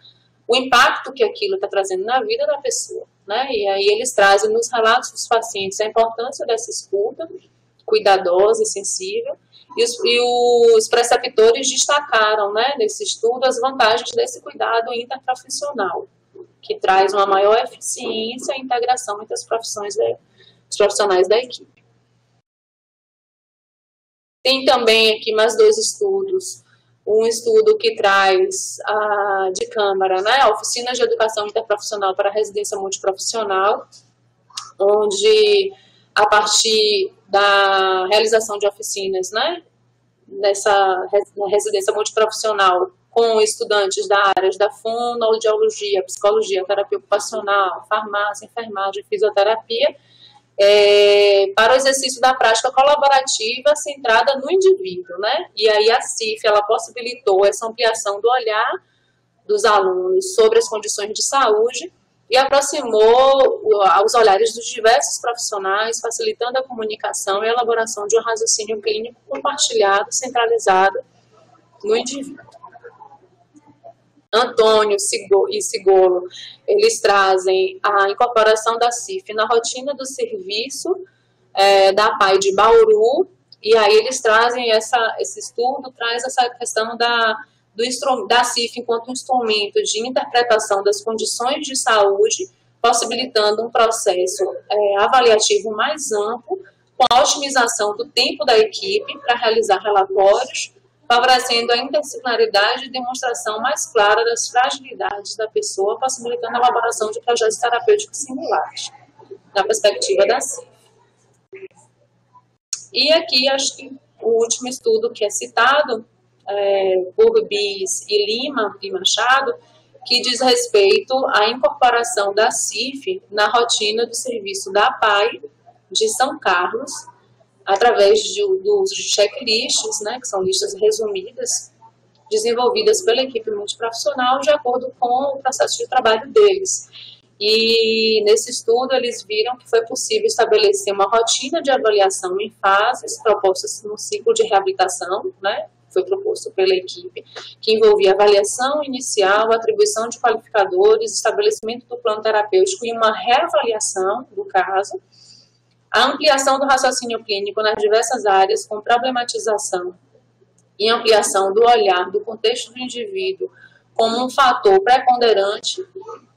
o impacto que aquilo está trazendo na vida da pessoa, né? E aí eles trazem nos relatos dos pacientes a importância dessa escuta cuidadosa e sensível, e os preceptores destacaram, né, nesse estudo as vantagens desse cuidado interprofissional, que traz uma maior eficiência e integração entre os profissionais da equipe. Tem também aqui mais 2 estudos. Um estudo que traz de Câmara, né, a Oficina de Educação Interprofissional para a Residência Multiprofissional, onde, a partir da realização de oficinas, né, na residência multiprofissional, com estudantes da áreas da fonoaudiologia, psicologia, terapia ocupacional, farmácia, enfermagem, fisioterapia, para o exercício da prática colaborativa centrada no indivíduo, né? E aí a CIF, ela possibilitou essa ampliação do olhar dos alunos sobre as condições de saúde e aproximou os olhares dos diversos profissionais, facilitando a comunicação e a elaboração de um raciocínio clínico compartilhado, centralizado no indivíduo. Antônio e Sigolo, eles trazem a incorporação da CIF na rotina do serviço da PAI de Bauru, e aí eles trazem esse estudo, traz essa questão da CIF enquanto instrumento de interpretação das condições de saúde, possibilitando um processo avaliativo mais amplo, com a otimização do tempo da equipe para realizar relatórios, favorecendo a interdisciplinaridade e demonstração mais clara das fragilidades da pessoa, possibilitando a elaboração de projetos terapêuticos singulares, na perspectiva da CIF. E aqui, acho que o último estudo que é citado por Bis e Lima e Machado, que diz respeito à incorporação da CIF na rotina do serviço da PAI de São Carlos, através do uso de checklists, né, que são listas resumidas, desenvolvidas pela equipe multiprofissional de acordo com o processo de trabalho deles. E nesse estudo eles viram que foi possível estabelecer uma rotina de avaliação em fases propostas no ciclo de reabilitação, né, foi proposto pela equipe, que envolvia avaliação inicial, atribuição de qualificadores, estabelecimento do plano terapêutico e uma reavaliação do caso, a ampliação do raciocínio clínico nas diversas áreas, com problematização e ampliação do olhar do contexto do indivíduo como um fator preponderante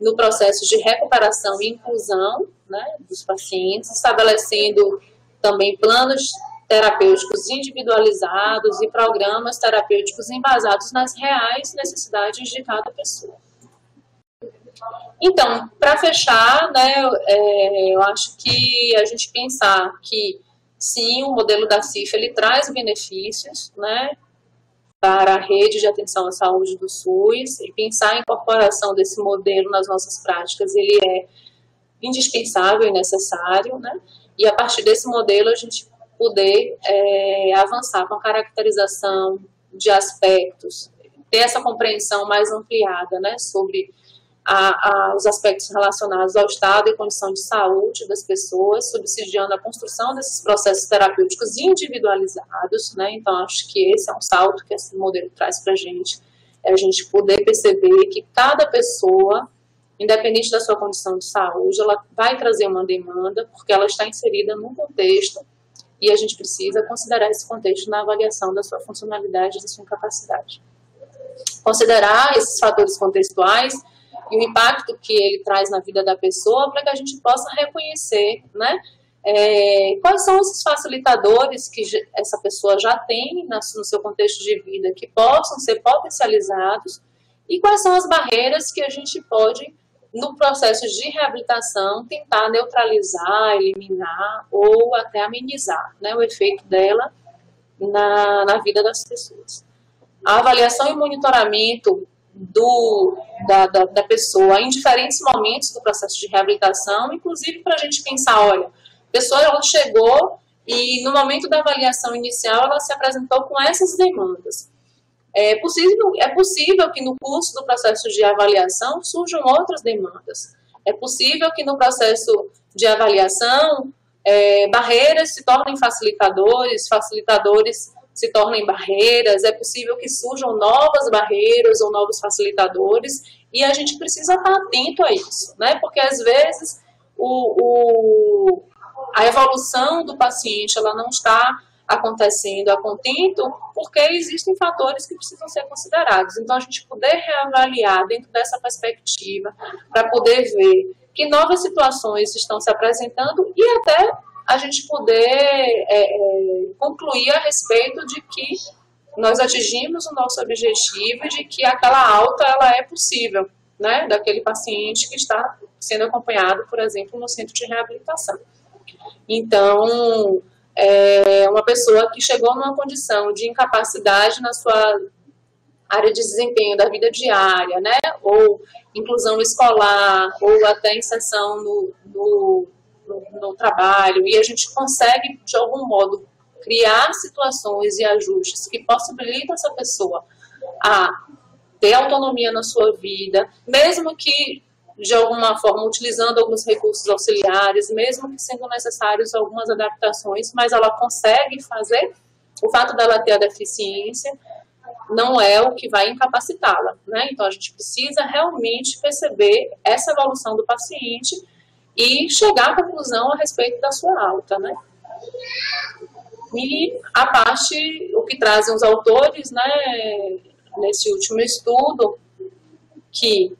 no processo de recuperação e inclusão, né, dos pacientes, estabelecendo também planos terapêuticos individualizados e programas terapêuticos embasados nas reais necessidades de cada pessoa. Então, para fechar, né, eu acho que a gente pensar que, sim, o modelo da CIF ele traz benefícios, né, para a rede de atenção à saúde do SUS, e pensar a incorporação desse modelo nas nossas práticas, ele é indispensável e necessário, né, e a partir desse modelo a gente poder avançar com a caracterização de aspectos, ter essa compreensão mais ampliada, né, sobre os aspectos relacionados ao estado e condição de saúde das pessoas, subsidiando a construção desses processos terapêuticos individualizados, né? Então, acho que esse é um salto que esse modelo traz para a gente poder perceber que cada pessoa, independente da sua condição de saúde, ela vai trazer uma demanda, porque ela está inserida num contexto, e a gente precisa considerar esse contexto na avaliação da sua funcionalidade e da sua capacidade. Considerar esses fatores contextuais e o impacto que ele traz na vida da pessoa, para que a gente possa reconhecer, né, quais são esses facilitadores que essa pessoa já tem no seu contexto de vida, que possam ser potencializados, e quais são as barreiras que a gente pode, no processo de reabilitação, tentar neutralizar, eliminar ou até amenizar, né, o efeito dela na vida das pessoas. A avaliação e monitoramento da pessoa em diferentes momentos do processo de reabilitação, inclusive para a gente pensar, olha, a pessoa ela chegou e no momento da avaliação inicial ela se apresentou com essas demandas. É possível que no curso do processo de avaliação surjam outras demandas. É possível que no processo de avaliação barreiras se tornem facilitadores, facilitadores se tornem barreiras, é possível que surjam novas barreiras ou novos facilitadores, e a gente precisa estar atento a isso, né? Porque às vezes a evolução do paciente ela não está acontecendo a contento, porque existem fatores que precisam ser considerados. Então, a gente poder reavaliar dentro dessa perspectiva, para poder ver que novas situações estão se apresentando e até a gente poder concluir a respeito de que nós atingimos o nosso objetivo e de que aquela alta ela é possível, né, daquele paciente que está sendo acompanhado, por exemplo, no centro de reabilitação. Então, uma pessoa que chegou numa condição de incapacidade na sua área de desempenho da vida diária, né, ou inclusão escolar, ou até inserção no trabalho, e a gente consegue, de algum modo, criar situações e ajustes que possibilitam essa pessoa a ter autonomia na sua vida, mesmo que de alguma forma, utilizando alguns recursos auxiliares, mesmo que sendo necessários algumas adaptações, mas ela consegue fazer. O fato dela ter a deficiência não é o que vai incapacitá-la, né? Então, a gente precisa realmente perceber essa evolução do paciente e chegar à conclusão a respeito da sua alta, né? E a parte, o que trazem os autores, né, nesse último estudo, que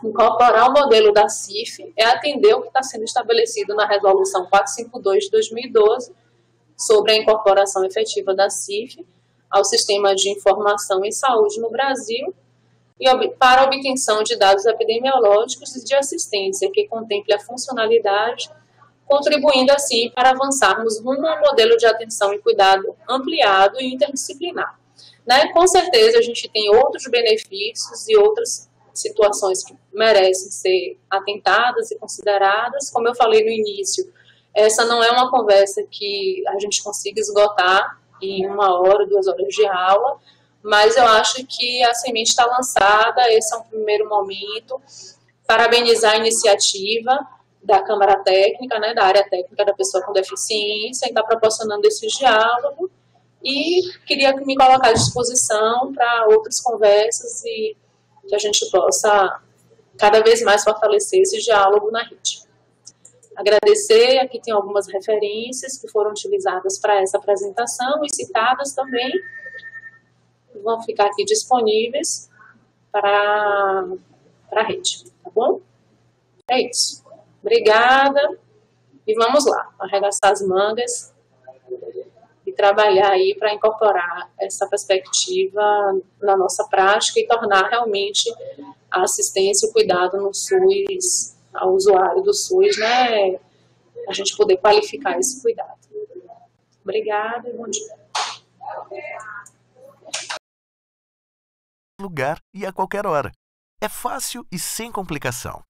incorporar o modelo da CIF é atender o que está sendo estabelecido na Resolução 452 de 2012, sobre a incorporação efetiva da CIF ao Sistema de Informação em Saúde no Brasil, e para a obtenção de dados epidemiológicos e de assistência que contemple a funcionalidade, contribuindo assim para avançarmos rumo a um modelo de atenção e cuidado ampliado e interdisciplinar. Né? Com certeza a gente tem outros benefícios e outras situações que merecem ser atentadas e consideradas. Como eu falei no início, essa não é uma conversa que a gente consiga esgotar em 1 hora, 2 horas de aula, mas eu acho que a semente está lançada, esse é um primeiro momento. Parabenizar a iniciativa da Câmara Técnica, né, da área técnica da pessoa com deficiência, em estar proporcionando esse diálogo, e queria me colocar à disposição para outras conversas e que a gente possa cada vez mais fortalecer esse diálogo na rede. Agradecer, aqui tem algumas referências que foram utilizadas para essa apresentação e citadas também, vão ficar aqui disponíveis para a rede, tá bom? É isso. Obrigada e vamos lá, arregaçar as mangas e trabalhar aí para incorporar essa perspectiva na nossa prática e tornar realmente a assistência e o cuidado no SUS, ao usuário do SUS, né, a gente poder qualificar esse cuidado. Obrigada e bom dia. Lugar e a qualquer hora. É fácil e sem complicação.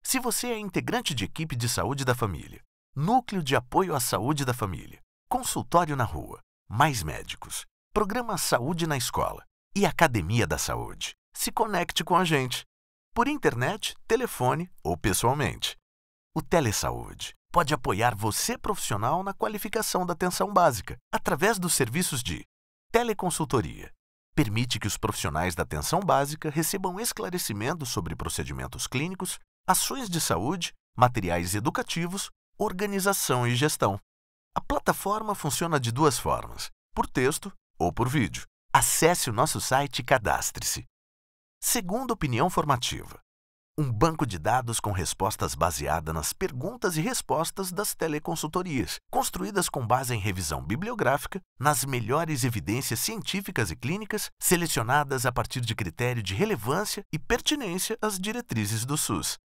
Se você é integrante de equipe de saúde da família, núcleo de apoio à saúde da família, consultório na rua, mais médicos, programa Saúde na Escola e Academia da Saúde, se conecte com a gente, por internet, telefone ou pessoalmente. O Telesaúde pode apoiar você profissional na qualificação da atenção básica, através dos serviços de teleconsultoria. Permite que os profissionais da atenção básica recebam esclarecimentos sobre procedimentos clínicos, ações de saúde, materiais educativos, organização e gestão. A plataforma funciona de 2 formas, por texto ou por vídeo. Acesse o nosso site e cadastre-se. Segunda opinião formativa. Um banco de dados com respostas baseada nas perguntas e respostas das teleconsultorias, construídas com base em revisão bibliográfica, nas melhores evidências científicas e clínicas, selecionadas a partir de critério de relevância e pertinência às diretrizes do SUS.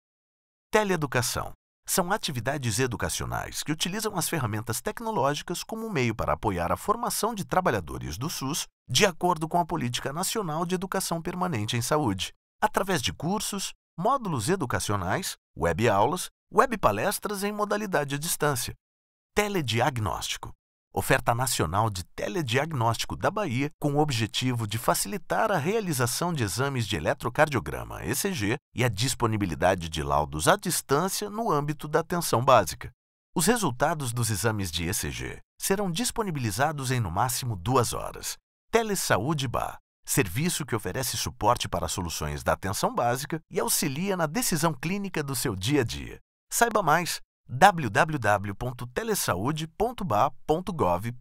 Teleeducação. São atividades educacionais que utilizam as ferramentas tecnológicas como meio para apoiar a formação de trabalhadores do SUS de acordo com a Política Nacional de Educação Permanente em Saúde, através de cursos, módulos educacionais, web-aulas, web-palestras em modalidade à distância. Telediagnóstico. Oferta nacional de telediagnóstico da Bahia com o objetivo de facilitar a realização de exames de eletrocardiograma, ECG, e a disponibilidade de laudos à distância no âmbito da atenção básica. Os resultados dos exames de ECG serão disponibilizados em no máximo 2 horas. Telesaúde BA. Serviço que oferece suporte para soluções da atenção básica e auxilia na decisão clínica do seu dia a dia. Saiba mais: www.telesaude.ba.gov.br